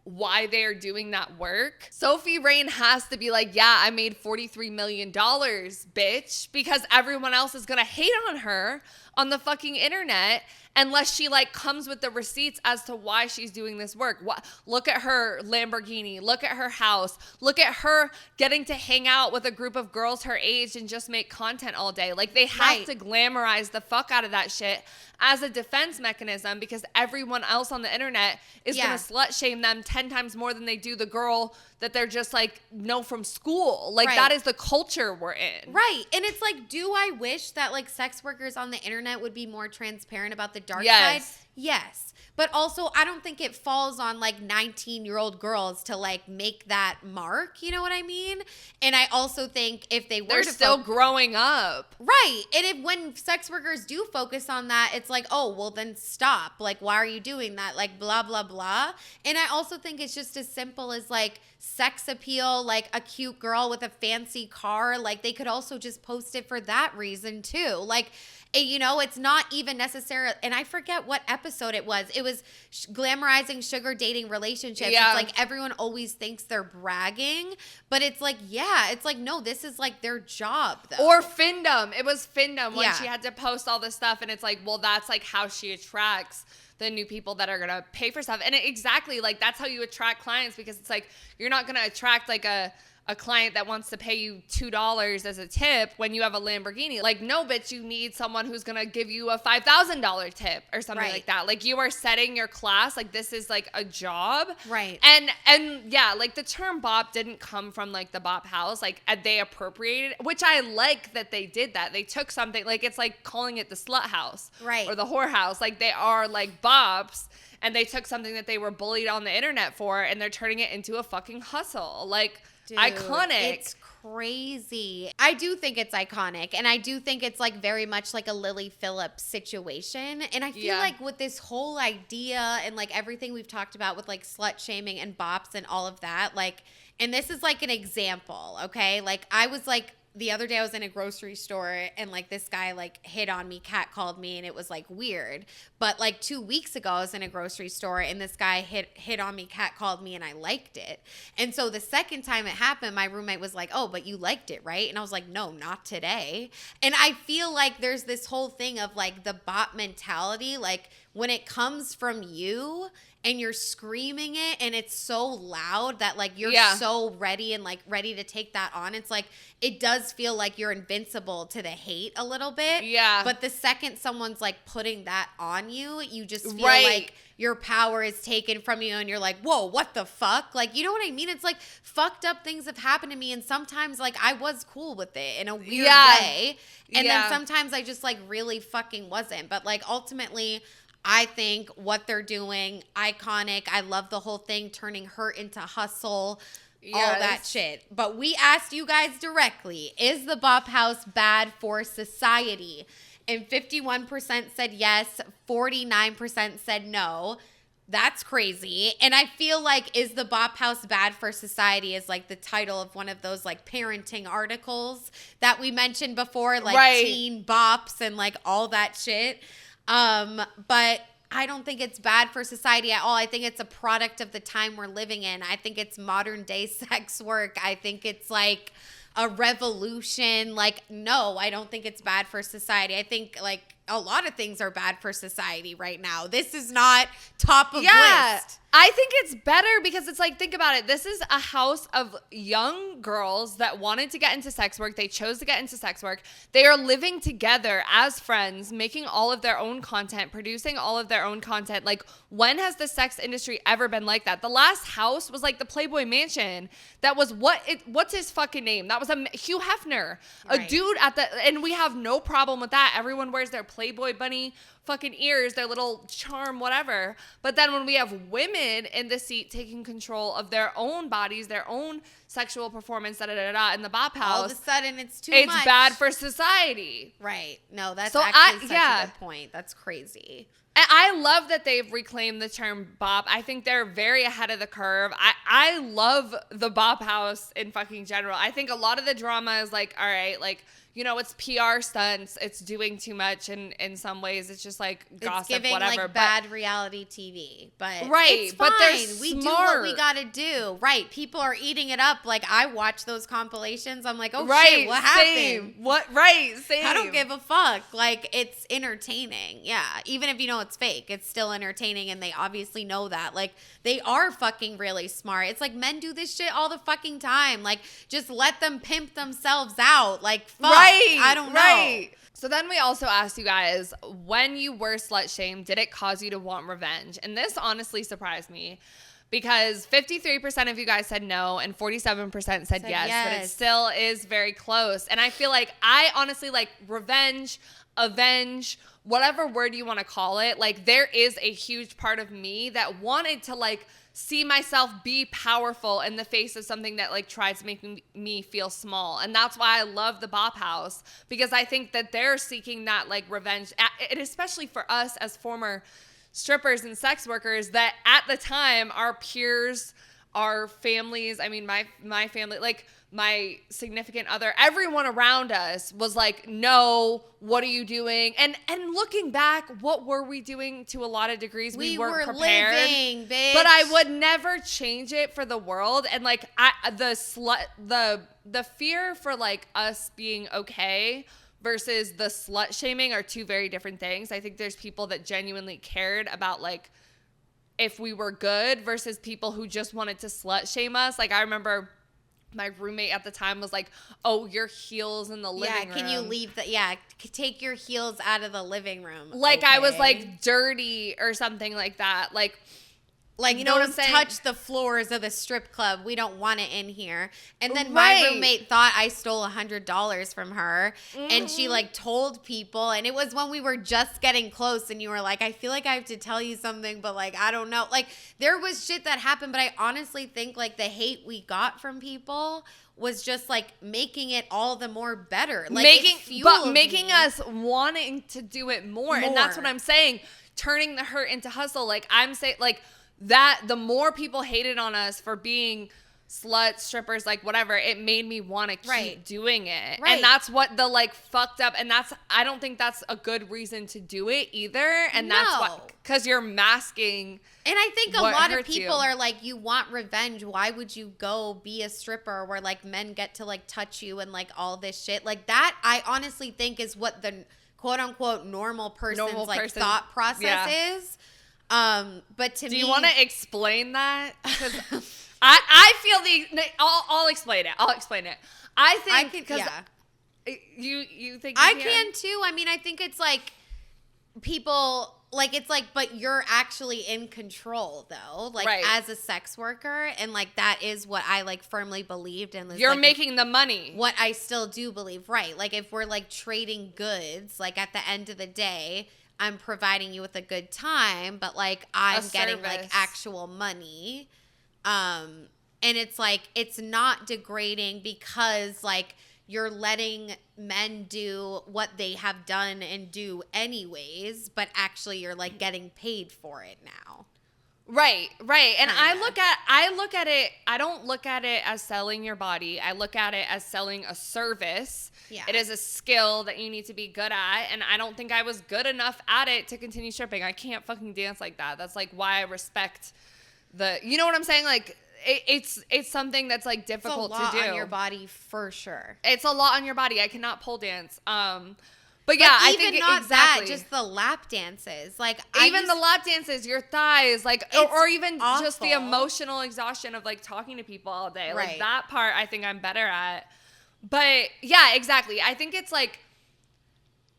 why they are doing that work. Sophie Rain has to be like, yeah, I made $43 million, bitch, because everyone else is going to hate on her on the fucking internet unless she like comes with the receipts as to why she's doing this work. Look at her Lamborghini. Look at her house. Look at her getting to hang out with a group of girls her age and just make content all day. Like, they have to glamorize the fuck out of that shit as a defense mechanism, because everyone else on the internet is going to slut shame them 10 times more than they do the girl that they're just like know from school. Like, that is the culture we're in. Right. And it's like, do I wish that like sex workers on the internet would be more transparent about the dark side? Yes. But also, I don't think it falls on like 19-year-old girls to like make that mark. You know what I mean? And I also think if they're still growing up. Right. And if when sex workers do focus on that, it's like, oh, well then stop. Like, why are you doing that? Like, blah, blah, blah. And I also think it's just as simple as like sex appeal, like a cute girl with a fancy car. Like, they could also just post it for that reason too. Like, you know, it's not even necessary. And I forget what episode it was. It was glamorizing sugar dating relationships. Yeah. It's like everyone always thinks they're bragging, but it's like, yeah, it's like, no, this is like their job though. Or Findom. It was Findom when she had to post all this stuff, and it's like, well, that's like how she attracts the new people that are going to pay for stuff. And exactly, like, that's how you attract clients, because it's like, you're not going to attract like a client that wants to pay you $2 as a tip when you have a Lamborghini. Like, no, bitch, you need someone who's going to give you a $5,000 tip or something like that. Like, you are setting your class. Like, this is like a job. Right. And yeah, like, the term bop didn't come from like the bop house. Like, they appropriated, which I like that they did that. They took something, like, it's like calling it the slut house. Right. Or the whore house. Like, they are like bops. And they took something that they were bullied on the internet for, and they're turning it into a fucking hustle. Like, dude, iconic. It's crazy. I do think it's iconic, and I do think it's like very much like a Lily Phillips situation. And I feel like with this whole idea and like everything we've talked about with like slut shaming and bops and all of that, like, and this is like an example, okay? Like, I was like, the other day I was in a grocery store, and like this guy like hit on me, catcalled me, and it was like weird. But like 2 weeks ago I was in a grocery store, and this guy hit on me, catcalled me, and I liked it. And so the second time it happened, my roommate was like, oh, but you liked it, right? And I was like, no, not today. And I feel like there's this whole thing of like the bot mentality, like when it comes from you and you're screaming it and it's so loud that like you're so ready and like ready to take that on, it's like it does feel like you're invincible to the hate a little bit. Yeah. But the second someone's like putting that on you, you just feel like your power is taken from you, and you're like, whoa, what the fuck? Like, you know what I mean? It's like fucked up things have happened to me, and sometimes like I was cool with it in a weird way. And then sometimes I just like really fucking wasn't. But like ultimately, I think what they're doing, iconic. I love the whole thing, turning her into hustle, all that shit. But we asked you guys directly, is the bop house bad for society? And 51% said yes, 49% said no. That's crazy. And I feel like, is the bop house bad for society is like the title of one of those like parenting articles that we mentioned before, like teen bops and like all that shit. But I don't think it's bad for society at all. I think it's a product of the time we're living in. I think it's modern day sex work. I think it's like a revolution. Like, no, I don't think it's bad for society. I think like a lot of things are bad for society right now. This is not top of list. I think it's better because it's like, think about it. This is a house of young girls that wanted to get into sex work. They chose to get into sex work. They are living together as friends, making all of their own content, producing all of their own content. Like, when has the sex industry ever been like that? The last house was like the Playboy Mansion. That was what's his fucking name? That was Hugh Hefner, a dude and we have no problem with that. Everyone wears their Playboy bunny fucking ears, their little charm, whatever. But then when we have women in the seat taking control of their own bodies, their own sexual performance, in the bop house, all of a sudden it's too much. It's bad for society. Right. No, that's actually such a good point. That's crazy. And I love that they've reclaimed the term bop. I think they're very ahead of the curve. I love the bop house in fucking general. I think a lot of the drama is like, all right, like, you know, it's PR stunts. It's doing too much, and in some ways, it's just like gossip, it's giving, whatever. like bad reality TV, but it's fine. But they're we do what we gotta do. Right? People are eating it up. Like, I watch those compilations. I'm like, oh shit, what happened? Same. I don't give a fuck. Like, it's entertaining. Yeah, even if you know it's fake, it's still entertaining, and they obviously know that. Like, they are fucking really smart. It's like, men do this shit all the fucking time. Like, just let them pimp themselves out. Like, fuck. I don't know. So then we also asked you guys, when you were slut shamed, did it cause you to want revenge? And this honestly surprised me because 53% of you guys said no and 47% said yes, but it still is very close. And I feel like I honestly like revenge, avenge, whatever word you want to call it. Like, there is a huge part of me that wanted to like see myself be powerful in the face of something that like tries to make me feel small. And that's why I love the Bop House, because I think that they're seeking that like revenge, and especially for us as former strippers and sex workers, that at the time our peers, our families, I mean my family, like my significant other, everyone around us was like, no, what are you doing? And looking back, what were we doing? To a lot of degrees, we weren't prepared. Living, bitch. But I would never change it for the world. And like the fear for like us being okay versus the slut shaming are two very different things. I think there's people that genuinely cared about like if we were good versus people who just wanted to slut shame us. Like, I remember my roommate at the time was like, oh, your heels in the living room. Can you leave take your heels out of the living room. Like, okay. I was like dirty or something like that. Like, you know what I'm saying? Touch the floors of the strip club. We don't want it in here. And then my roommate thought I stole $100 from her. And she like told people. And it was when we were just getting close. And you were like, I feel like I have to tell you something. But like, I don't know. Like, there was shit that happened. But I honestly think like the hate we got from people was just like making it all the more better. Like, making us wanting to do it more. And that's what I'm saying. Turning the hurt into hustle. Like, I'm saying, like, that the more people hated on us for being sluts, strippers, like whatever, it made me want to keep doing it. And that's what the like fucked up, and I don't think that's a good reason to do it either. And that's what, because you're masking. And I think a lot of people are like, you want revenge. Why would you go be a stripper where like men get to like touch you and like all this shit? Like, that I honestly think is what the quote unquote normal person's thought process is. But to me, do you want to explain that? Because I feel I'll explain it. I think because you think I can too. I mean, I think it's like people like, it's like, but you're actually in control though, like as a sex worker, and like that is what I like firmly believed in. You're like, making the money. What I still do believe, right? Like, if we're like trading goods, like at the end of the day, I'm providing you with a good time, but like I'm getting like actual money. And it's like, it's not degrading because like you're letting men do what they have done and do anyways, but actually you're like getting paid for it now. Right. And I look at it, I don't look at it as selling your body. I look at it as selling a service. Yeah. It is a skill that you need to be good at, and I don't think I was good enough at it to continue stripping. I can't fucking dance like that. That's like why I respect you know what I'm saying? Like, it's something that's like difficult to do. It's a lot on your body for sure. It's a lot on your body. I cannot pole dance. But yeah, I even think not exactly. that, just the lap dances. Like even the lap dances, your thighs, like, or even just the awful. emotional exhaustion of like talking to people all day. Right. Like that part, I think I'm better at. But yeah, exactly. I think it's like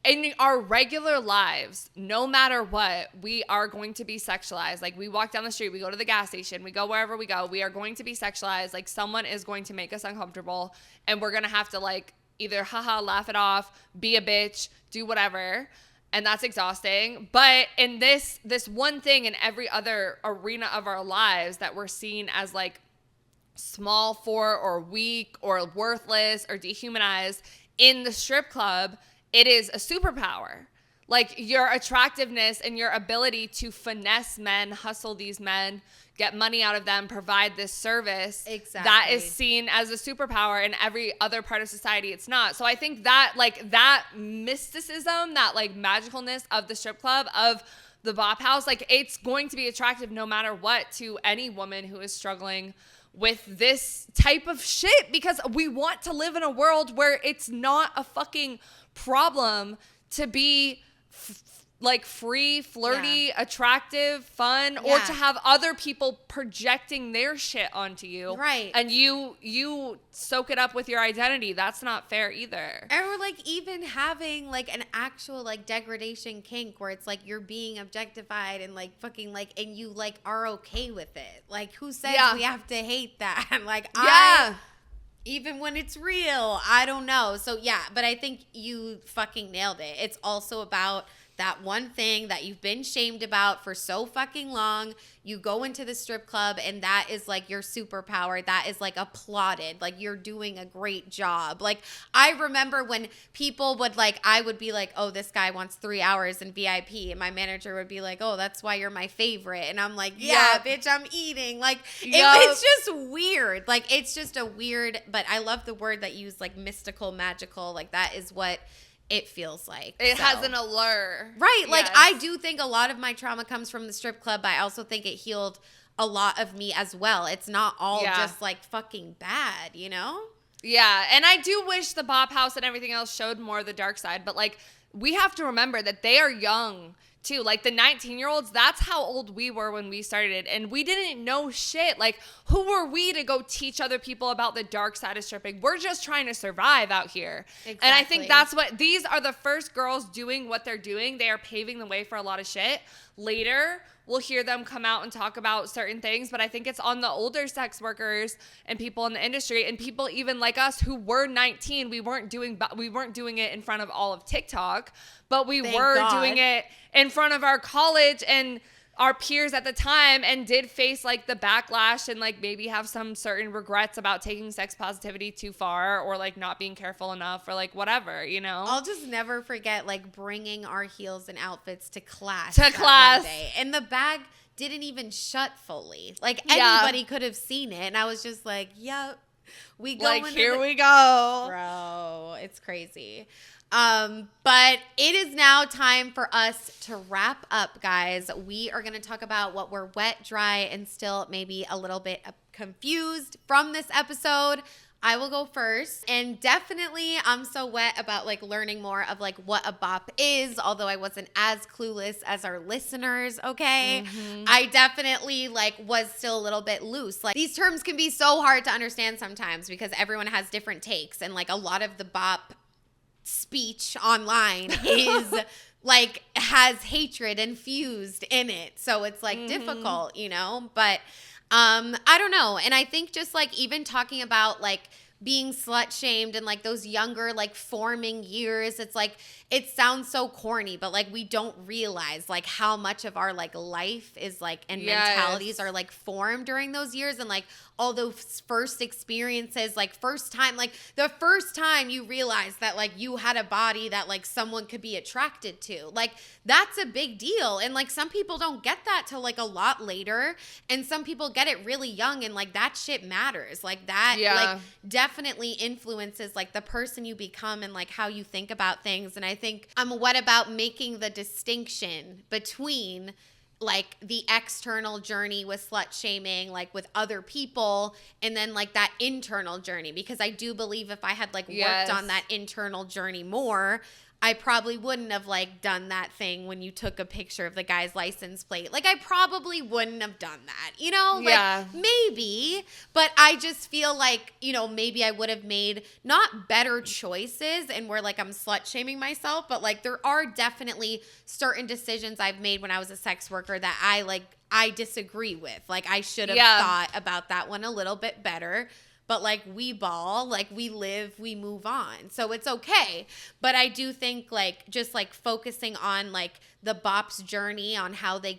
in our regular lives, no matter what, we are going to be sexualized. Like we walk down the street, we go to the gas station, we go wherever we go, we are going to be sexualized. Like someone is going to make us uncomfortable, and we're gonna have to like either laugh it off, be a bitch, do whatever. And that's exhausting. But in this one thing in every other arena of our lives that we're seen as like small for or weak or worthless or dehumanized, in the strip club, it is a superpower. Like your attractiveness and your ability to finesse men, hustle these men, get money out of them, provide this service. Exactly. That is seen as a superpower. In every other part of society, it's not. So I think that like that mysticism, that like magicalness of the strip club, of the bop house, like it's going to be attractive no matter what to any woman who is struggling with this type of shit, because we want to live in a world where it's not a fucking problem to be like free, flirty, attractive, fun, or to have other people projecting their shit onto you. Right. And you soak it up with your identity. That's not fair either. Or like even having like an actual like degradation kink where it's like you're being objectified and like fucking like, and you like are okay with it. Like who says we have to hate that? Like even when it's real, I don't know. So yeah, but I think you fucking nailed it. It's also about that one thing that you've been shamed about for so fucking long. You go into the strip club and that is like your superpower. That is like applauded. Like you're doing a great job. Like I remember when people would like, I would be like, oh, this guy wants 3 hours in VIP. And my manager would be like, oh, that's why you're my favorite. And I'm like, yeah, bitch, I'm eating. Like it's just weird. Like it's just a weird, but I love the word that you use, like mystical, magical. Like that is what it feels like. It has an allure. Right. Like I do think a lot of my trauma comes from the strip club, but I also think it healed a lot of me as well. It's not all just like fucking bad, you know? Yeah. And I do wish the bop house and everything else showed more of the dark side, but like we have to remember that they are young too. Like the 19-year-olds, that's how old we were when we started, and we didn't know shit. Like who were we to go teach other people about the dark side of stripping? We're just trying to survive out here. Exactly. And I think that's what, these are the first girls doing what they're doing. They are paving the way for a lot of shit. Later, we'll hear them come out and talk about certain things, but I think it's on the older sex workers and people in the industry and people even like us who were 19. We weren't doing it in front of all of TikTok, but we were doing it in front of our college and our peers at the time, and did face like the backlash and like maybe have some certain regrets about taking sex positivity too far, or like not being careful enough, or like whatever, you know. I'll just never forget like bringing our heels and outfits to class. One day, and the bag didn't even shut fully. Like anybody could have seen it, and I was just like, "Yep, we go." Like here we go, bro. It's crazy. But it is now time for us to wrap up, guys. We are going to talk about what we're wet, dry, and still maybe a little bit confused from this episode. I will go first, and definitely I'm so wet about like learning more of like what a bop is, although I wasn't as clueless as our listeners, okay? I definitely like was still a little bit loose. Like these terms can be so hard to understand sometimes because everyone has different takes, and like a lot of the bop speech online is like has hatred infused in it, so it's like difficult, you know. But I don't know, and I think just like even talking about like being slut shamed and like those younger like forming years, it's like it sounds so corny, but like we don't realize like how much of our like life is like and mentalities are like formed during those years, and like all those first experiences, like first time, like the first time you realize that like you had a body that like someone could be attracted to, like that's a big deal. And like some people don't get that till like a lot later, and some people get it really young, and like that shit matters. Like that like definitely influences like the person you become and like how you think about things. And I think I'm what about making the distinction between like the external journey with slut shaming, like with other people, and then like that internal journey, because I do believe if I had like worked on that internal journey more, I probably wouldn't have like done that thing when you took a picture of the guy's license plate. Like I probably wouldn't have done that, you know? Like maybe, but I just feel like, you know, maybe I would have made not better choices and where like I'm slut shaming myself, but like there are definitely certain decisions I've made when I was a sex worker that I disagree with. Like I should have thought about that one a little bit better. But like we ball, like we live, we move on. So it's okay. But I do think like just like focusing on like the bops journey on how they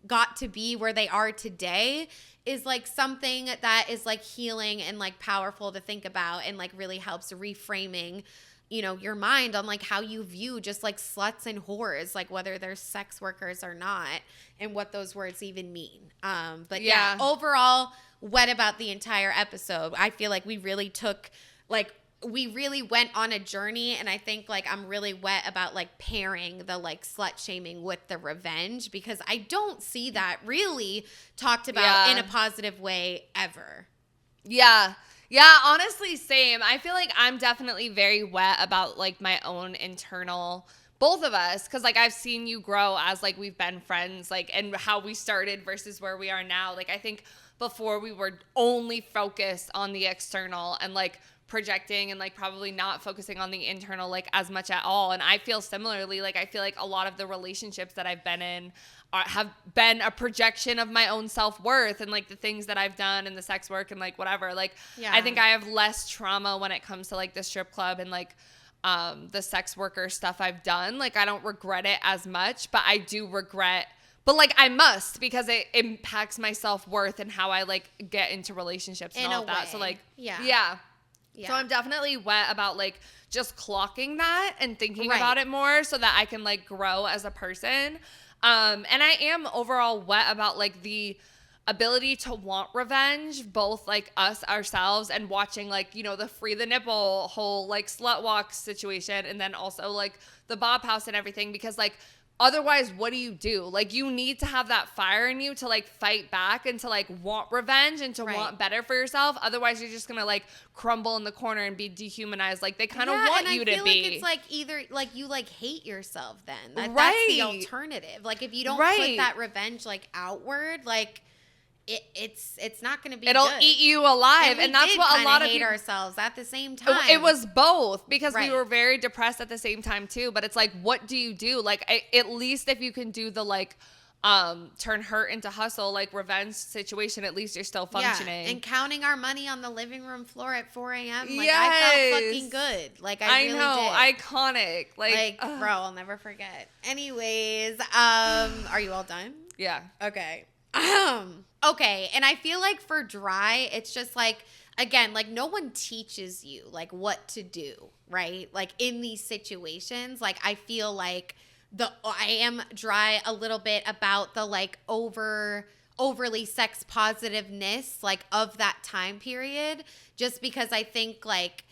got to be where they are today is like something that is like healing and like powerful to think about and like really helps reframing, you know, your mind on like how you view just like sluts and whores, like whether they're sex workers or not and what those words even mean. But yeah, overall, wet about the entire episode. I feel like we really went on a journey, and I think like I'm really wet about like pairing the like slut shaming with the revenge because I don't see that really talked about in a positive way ever. Yeah, honestly, same. I feel like I'm definitely very wet about like my own internal, both of us, because like I've seen you grow as like we've been friends, like, and how we started versus where we are now. Like I think before we were only focused on the external and like projecting and like probably not focusing on the internal like as much at all. And I feel similarly, like I feel like a lot of the relationships that I've been in have been a projection of my own self-worth and like the things that I've done and the sex work and like whatever. Like I think I have less trauma when it comes to like the strip club and like the sex worker stuff I've done. Like I don't regret it as much, but I do regret. But, like, I must because it impacts my self-worth and how I, like, get into relationships and all of that. So, like, yeah. So I'm definitely wet about, like, just clocking that and thinking about it more so that I can, like, grow as a person. And I am overall wet about, like, the ability to want revenge, both, like, us, ourselves, and watching, like, you know, the free the nipple whole, like, slut walk situation and then also, like, the Bop House and everything because, like, otherwise, what do you do? Like, you need to have that fire in you to, like, fight back and to, like, want revenge and to want better for yourself. Otherwise, you're just going to, like, crumble in the corner and be dehumanized. Like, they kind of want you to be. I feel like it's, like, either, like, you, like, hate yourself then. That's the alternative. Like, if you don't put that revenge, like, outward, like, it's not going to be It'll eat you alive. And that's what a lot of hate people ourselves at the same time. It was both because we were very depressed at the same time too. But it's like, what do you do? Like, at least if you can do the like, turn hurt into hustle, like revenge situation, at least you're still functioning. Yeah. And counting our money on the living room floor at 4 a.m. Like I felt fucking good. Like I really know, did. Iconic. Like bro, I'll never forget. Anyways, are you all done? Yeah. Okay. Okay, and I feel like for dry, it's just like, again, like no one teaches you like what to do, right? Like in these situations, like I feel like I am dry a little bit about the like overly sex positiveness like of that time period, just because I think like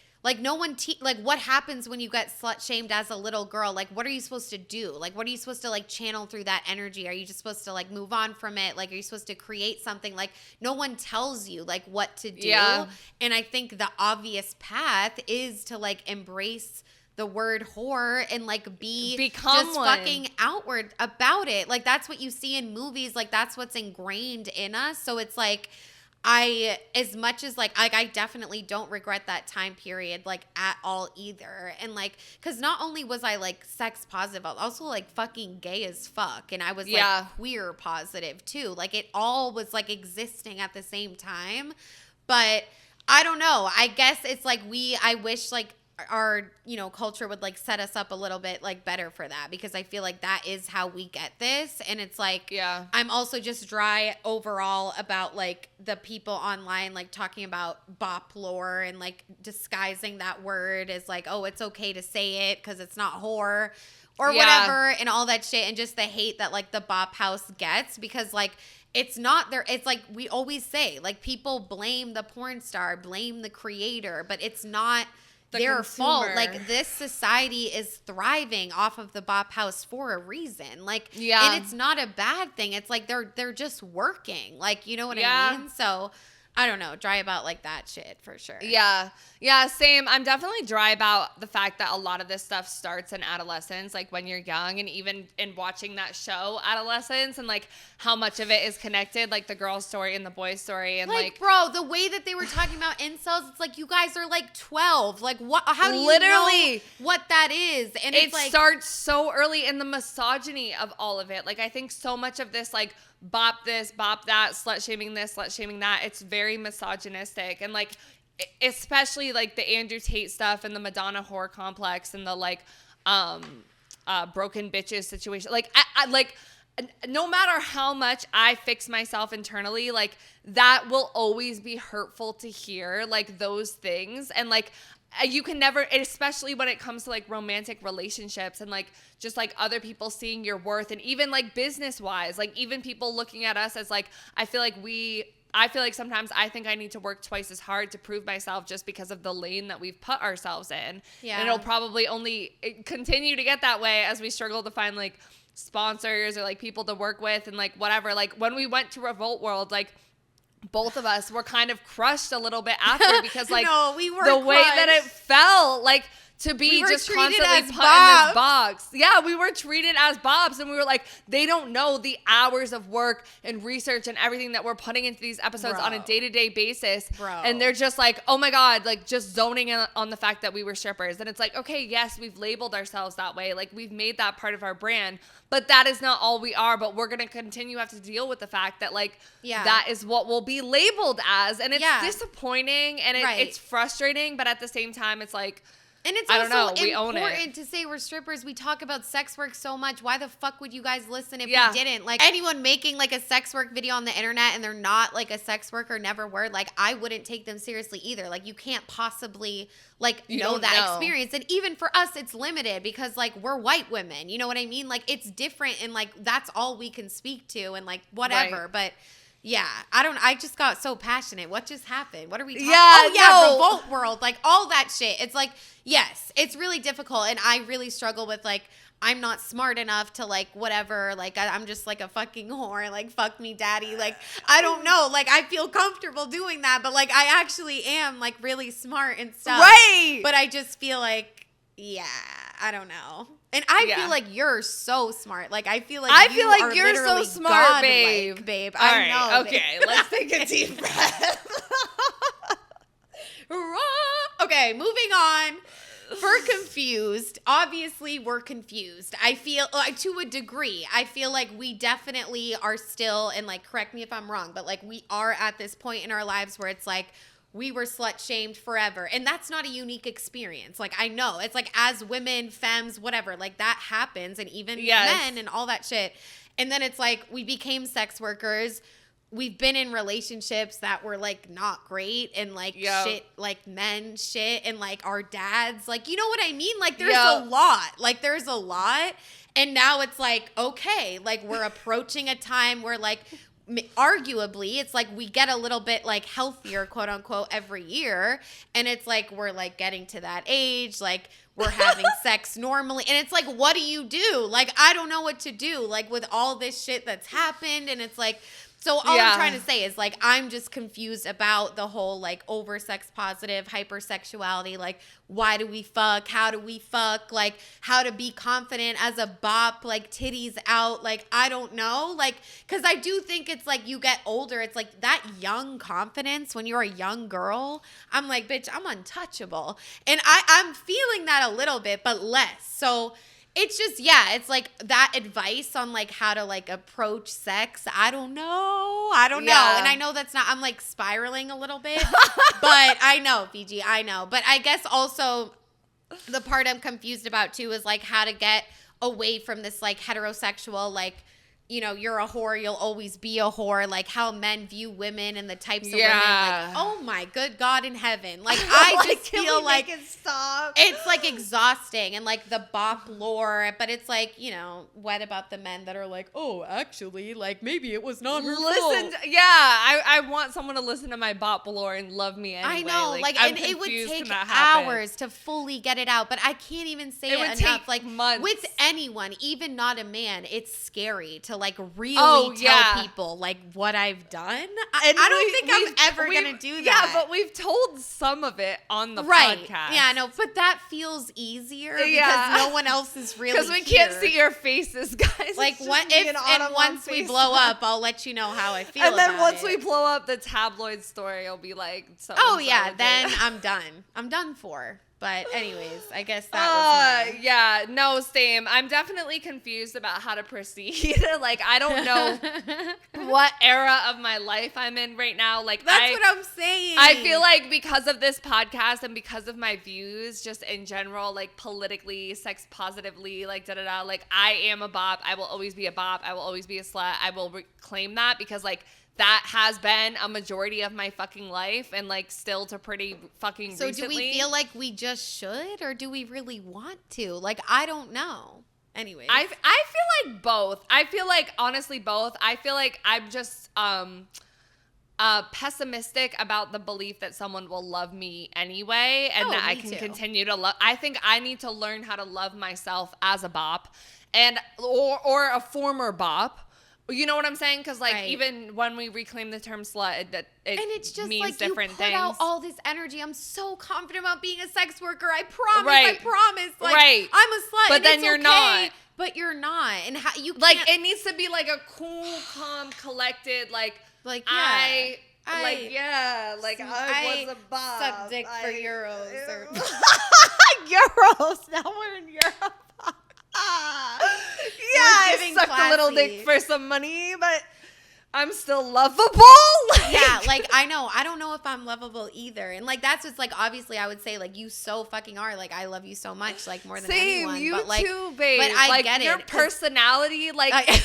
no one like what happens when you get slut shamed as a little girl? Like what are you supposed to do? Like what are you supposed to like channel through that energy? Are you just supposed to like move on from it? Like are you supposed to create something? Like no one tells you like what to do. Yeah. And I think the obvious path is to like embrace the word whore and like become just fucking outward about it. Like that's what you see in movies. Like that's what's ingrained in us. So it's like as much as like I definitely don't regret that time period like at all either. And like, cause not only was I like sex positive, I was also like fucking gay as fuck. And I was like queer positive too. Like it all was like existing at the same time. But I don't know. I guess it's like I wish like our, you know, culture would like set us up a little bit like better for that, because I feel like that is how we get this. And it's like, I'm also just dry overall about like the people online like talking about Bop Lore and like disguising that word as like, oh, it's okay to say it because it's not whore or whatever, and all that shit, and just the hate that like the Bop House gets, because like it's not there. It's like we always say, like people blame the porn star, blame the creator, but it's not their fault. Like this society is thriving off of the Bop House for a reason. Like, and it's not a bad thing. It's like they're just working. Like, you know what I mean? So I don't know, dry about like that shit for sure. Yeah. Yeah, same. I'm definitely dry about the fact that a lot of this stuff starts in adolescence, like when you're young, and even in watching that show, Adolescence, and like how much of it is connected, like the girl's story and the boy's story. And like bro, the way that they were talking about incels, it's like you guys are like 12. Like what, how do you literally know what that is? And it like, starts so early in the misogyny of all of it. Like I think so much of this, like bop this, bop that, slut shaming this, slut shaming that, it's very misogynistic. And like, especially like the Andrew Tate stuff and the madonna-whore complex and the like broken bitches situation. Like I like, no matter how much I fix myself internally, like that will always be hurtful to hear, like those things. And like, you can never, especially when it comes to like romantic relationships and like just like other people seeing your worth, and even like business wise, like even people looking at us as like, I feel like sometimes I think I need to work twice as hard to prove myself just because of the lane that we've put ourselves in. Yeah. And it'll probably only continue to get that way as we struggle to find like sponsors or like people to work with and like whatever. Like when we went to Revolt World, like both of us were kind of crushed a little bit after because like no, we were the way that it felt like to be just constantly put in this box. Yeah, we were treated as bobs, and we were like, they don't know the hours of work and research and everything that we're putting into these episodes on a day-to-day basis. And they're just like, oh my God, like just zoning in on the fact that we were strippers. And it's like, okay, yes, we've labeled ourselves that way. Like we've made that part of our brand, but that is not all we are. But we're going to continue to have to deal with the fact that like, that is what we'll be labeled as. And it's disappointing and it's frustrating, but at the same time, it's like, and it's also important to say we're strippers. We talk about sex work so much. Why the fuck would you guys listen if we didn't? Like anyone making like a sex work video on the internet and they're not like a sex worker, never were, like I wouldn't take them seriously either. Like you can't possibly like know that experience. And even for us, it's limited because like we're white women. You know what I mean? Like it's different and like that's all we can speak to and like whatever. Right. But yeah, I just got so passionate. What just happened? What are we talking about? Revolt World, like all that shit. It's like, yes, it's really difficult. And I really struggle with like, I'm not smart enough to like whatever. Like I'm just like a fucking whore. Like fuck me daddy. Like I don't know. Like I feel comfortable doing that. But like I actually am like really smart and stuff. Right. But I just feel like, yeah, I don't know. And I feel like you're so smart. Like I feel like you're so smart, babe. I know. Okay, let's take a deep breath. Okay, moving on. For confused, obviously we're confused. I feel to a degree. I feel like we definitely are still, and like correct me if I'm wrong, but like we are at this point in our lives where it's like we were slut shamed forever. And that's not a unique experience. Like, I know. It's like as women, femmes, whatever, like that happens. And even men and all that shit. And then it's like we became sex workers. We've been in relationships that were like not great and like shit, like men shit and like our dads. Like, you know what I mean? Like there's a lot. Like there's a lot. And now it's like, okay, like we're approaching a time where like arguably it's like we get a little bit like healthier, quote unquote, every year, and it's like we're like getting to that age, like we're having sex normally, and it's like, what do you do? Like I don't know what to do, like with all this shit that's happened. And it's like, so all I'm trying to say is like I'm just confused about the whole like over sex positive hypersexuality. Like why do we fuck? How do we fuck? Like how to be confident as a bop, like titties out. Like I don't know. Like because I do think it's like you get older, it's like that young confidence when you're a young girl. I'm like, bitch, I'm untouchable. And I'm feeling that a little bit, but less. So it's just, it's like that advice on like how to like approach sex. I don't know. And I know that's not, I'm like spiraling a little bit, but I know, Fiji, I know. But I guess also the part I'm confused about too is like how to get away from this like heterosexual, like, you know, you're a whore, you'll always be a whore, like how men view women and the types of women, like, oh my good God in heaven. Like, I just feel like it's like exhausting and like the Bop Lore, but it's like, you know, what about the men that are like, oh, actually, like maybe it was not her fault. I want someone to listen to my Bop Lore and love me anyway. I know, like and it would take hours to fully get it out, but I can't even say it enough. Like months. With anyone, even not a man, it's scary to to like really tell people like what I've done. I don't think I'm ever gonna do that. Yeah, but we've told some of it on the right. podcast. Yeah, no, but that feels easier because no one else is really because we can't see your faces, guys. Like what if and once we blow up, I'll let you know how I feel. And then about once it. we blow up, the tabloid story will be like, oh yeah, then I'm done. I'm done for. But anyways, I guess that was yeah, no, same. I'm definitely confused about how to proceed. Like, I don't know what era of my life I'm in right now. Like, that's what I'm saying. I feel like because of this podcast and because of my views, just in general, like politically, sex positively, like da-da-da, like I am a bop. I will always be a bop. I will always be a slut. I will reclaim that because like that has been a majority of my fucking life and like still to pretty fucking recently. So do we feel like we just should or do we really want to? Like, I don't know. Anyways. I feel like both. I feel like honestly both. I feel like I'm just pessimistic about the belief that someone will love me anyway and that I can continue to love. I think I need to learn how to love myself as a bop and or a former bop. You know what I'm saying? Because like even when we reclaim the term slut, it it's just means like different you put things. out all this energy. I'm so confident about being a sex worker. I promise. I promise. Like I'm a slut. But and then you're not. But you're not. And how you like it needs to be like a cool, calm, collected I was a bop. Suck dick for euros or euros. Now we're in Europe. Yeah, I sucked a little dick for some money, but I'm still lovable. Yeah, like I know. I don't know if I'm lovable either. And like that's just like obviously I would say like you so fucking are. Like I love you so much, like more than anyone. You but, like, too, babe. But I like, get it. Your personality, like I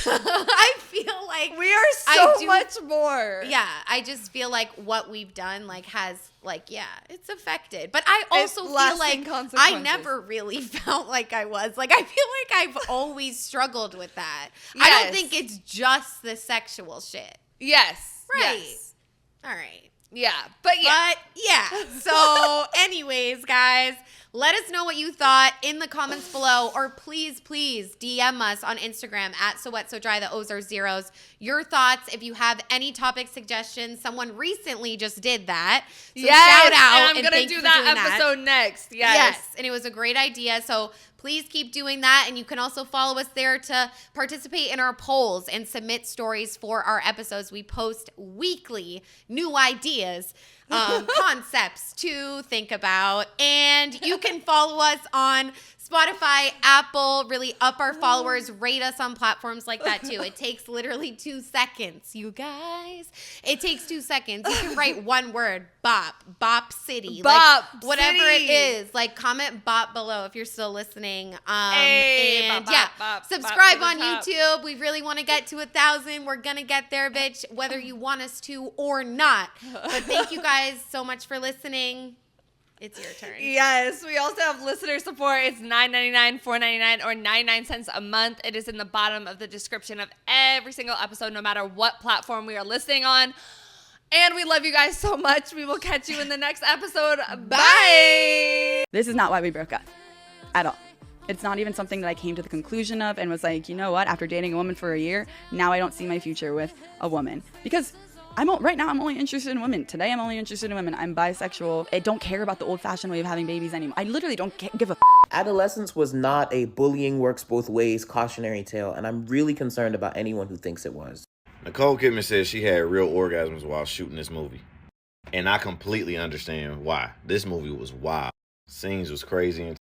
feel like we are so much more. Yeah, I just feel like what we've done like has like it's affected. But I also feel like I never really felt like I was. Like I feel like I've always struggled with that. Yes. I don't think it's just the sexual shit. Yes. Right. Yes. All right. Yeah. But yeah. So anyways, guys, let us know what you thought in the comments below, or please DM us on Instagram at So Wet So Dry. The O's are zeros. Your thoughts, if you have any topic suggestions. Someone recently just did that. So shout out. And I'm going to do that episode next. Yes. And it was a great idea. So please keep doing that. And you can also follow us there to participate in our polls and submit stories for our episodes. We post weekly new ideas, concepts to think about. And you can follow us on Spotify, Apple, really up our followers, rate us on platforms like that too. It takes literally 2 seconds, you guys. It takes 2 seconds. You can write one word, bop city, bop, like whatever city. it is. Like comment bop below if you're still listening. Hey, and bop, subscribe bop on YouTube. We really want to get to 1,000. We're gonna get there, bitch, whether you want us to or not. But thank you guys so much for listening. It's your turn. Yes, we also have listener support. It's $9.99, $4.99, or 99 cents a month. It is in the bottom of the description of every single episode, no matter what platform we are listening on. And we love you guys so much. We will catch you in the next episode. Bye. This is not why we broke up at all. It's not even something that I came to the conclusion of and was like, you know what, after dating a woman for a year, now I don't see my future with a woman. Because right now I'm only interested in women. Today I'm only interested in women. I'm bisexual. I don't care about the old-fashioned way of having babies anymore. I literally don't give a Adolescence was not a bullying works both ways cautionary tale, and I'm really concerned about anyone who thinks it was. Nicole Kidman says she had real orgasms while shooting this movie. And I completely understand why. This movie was wild. Scenes was crazy and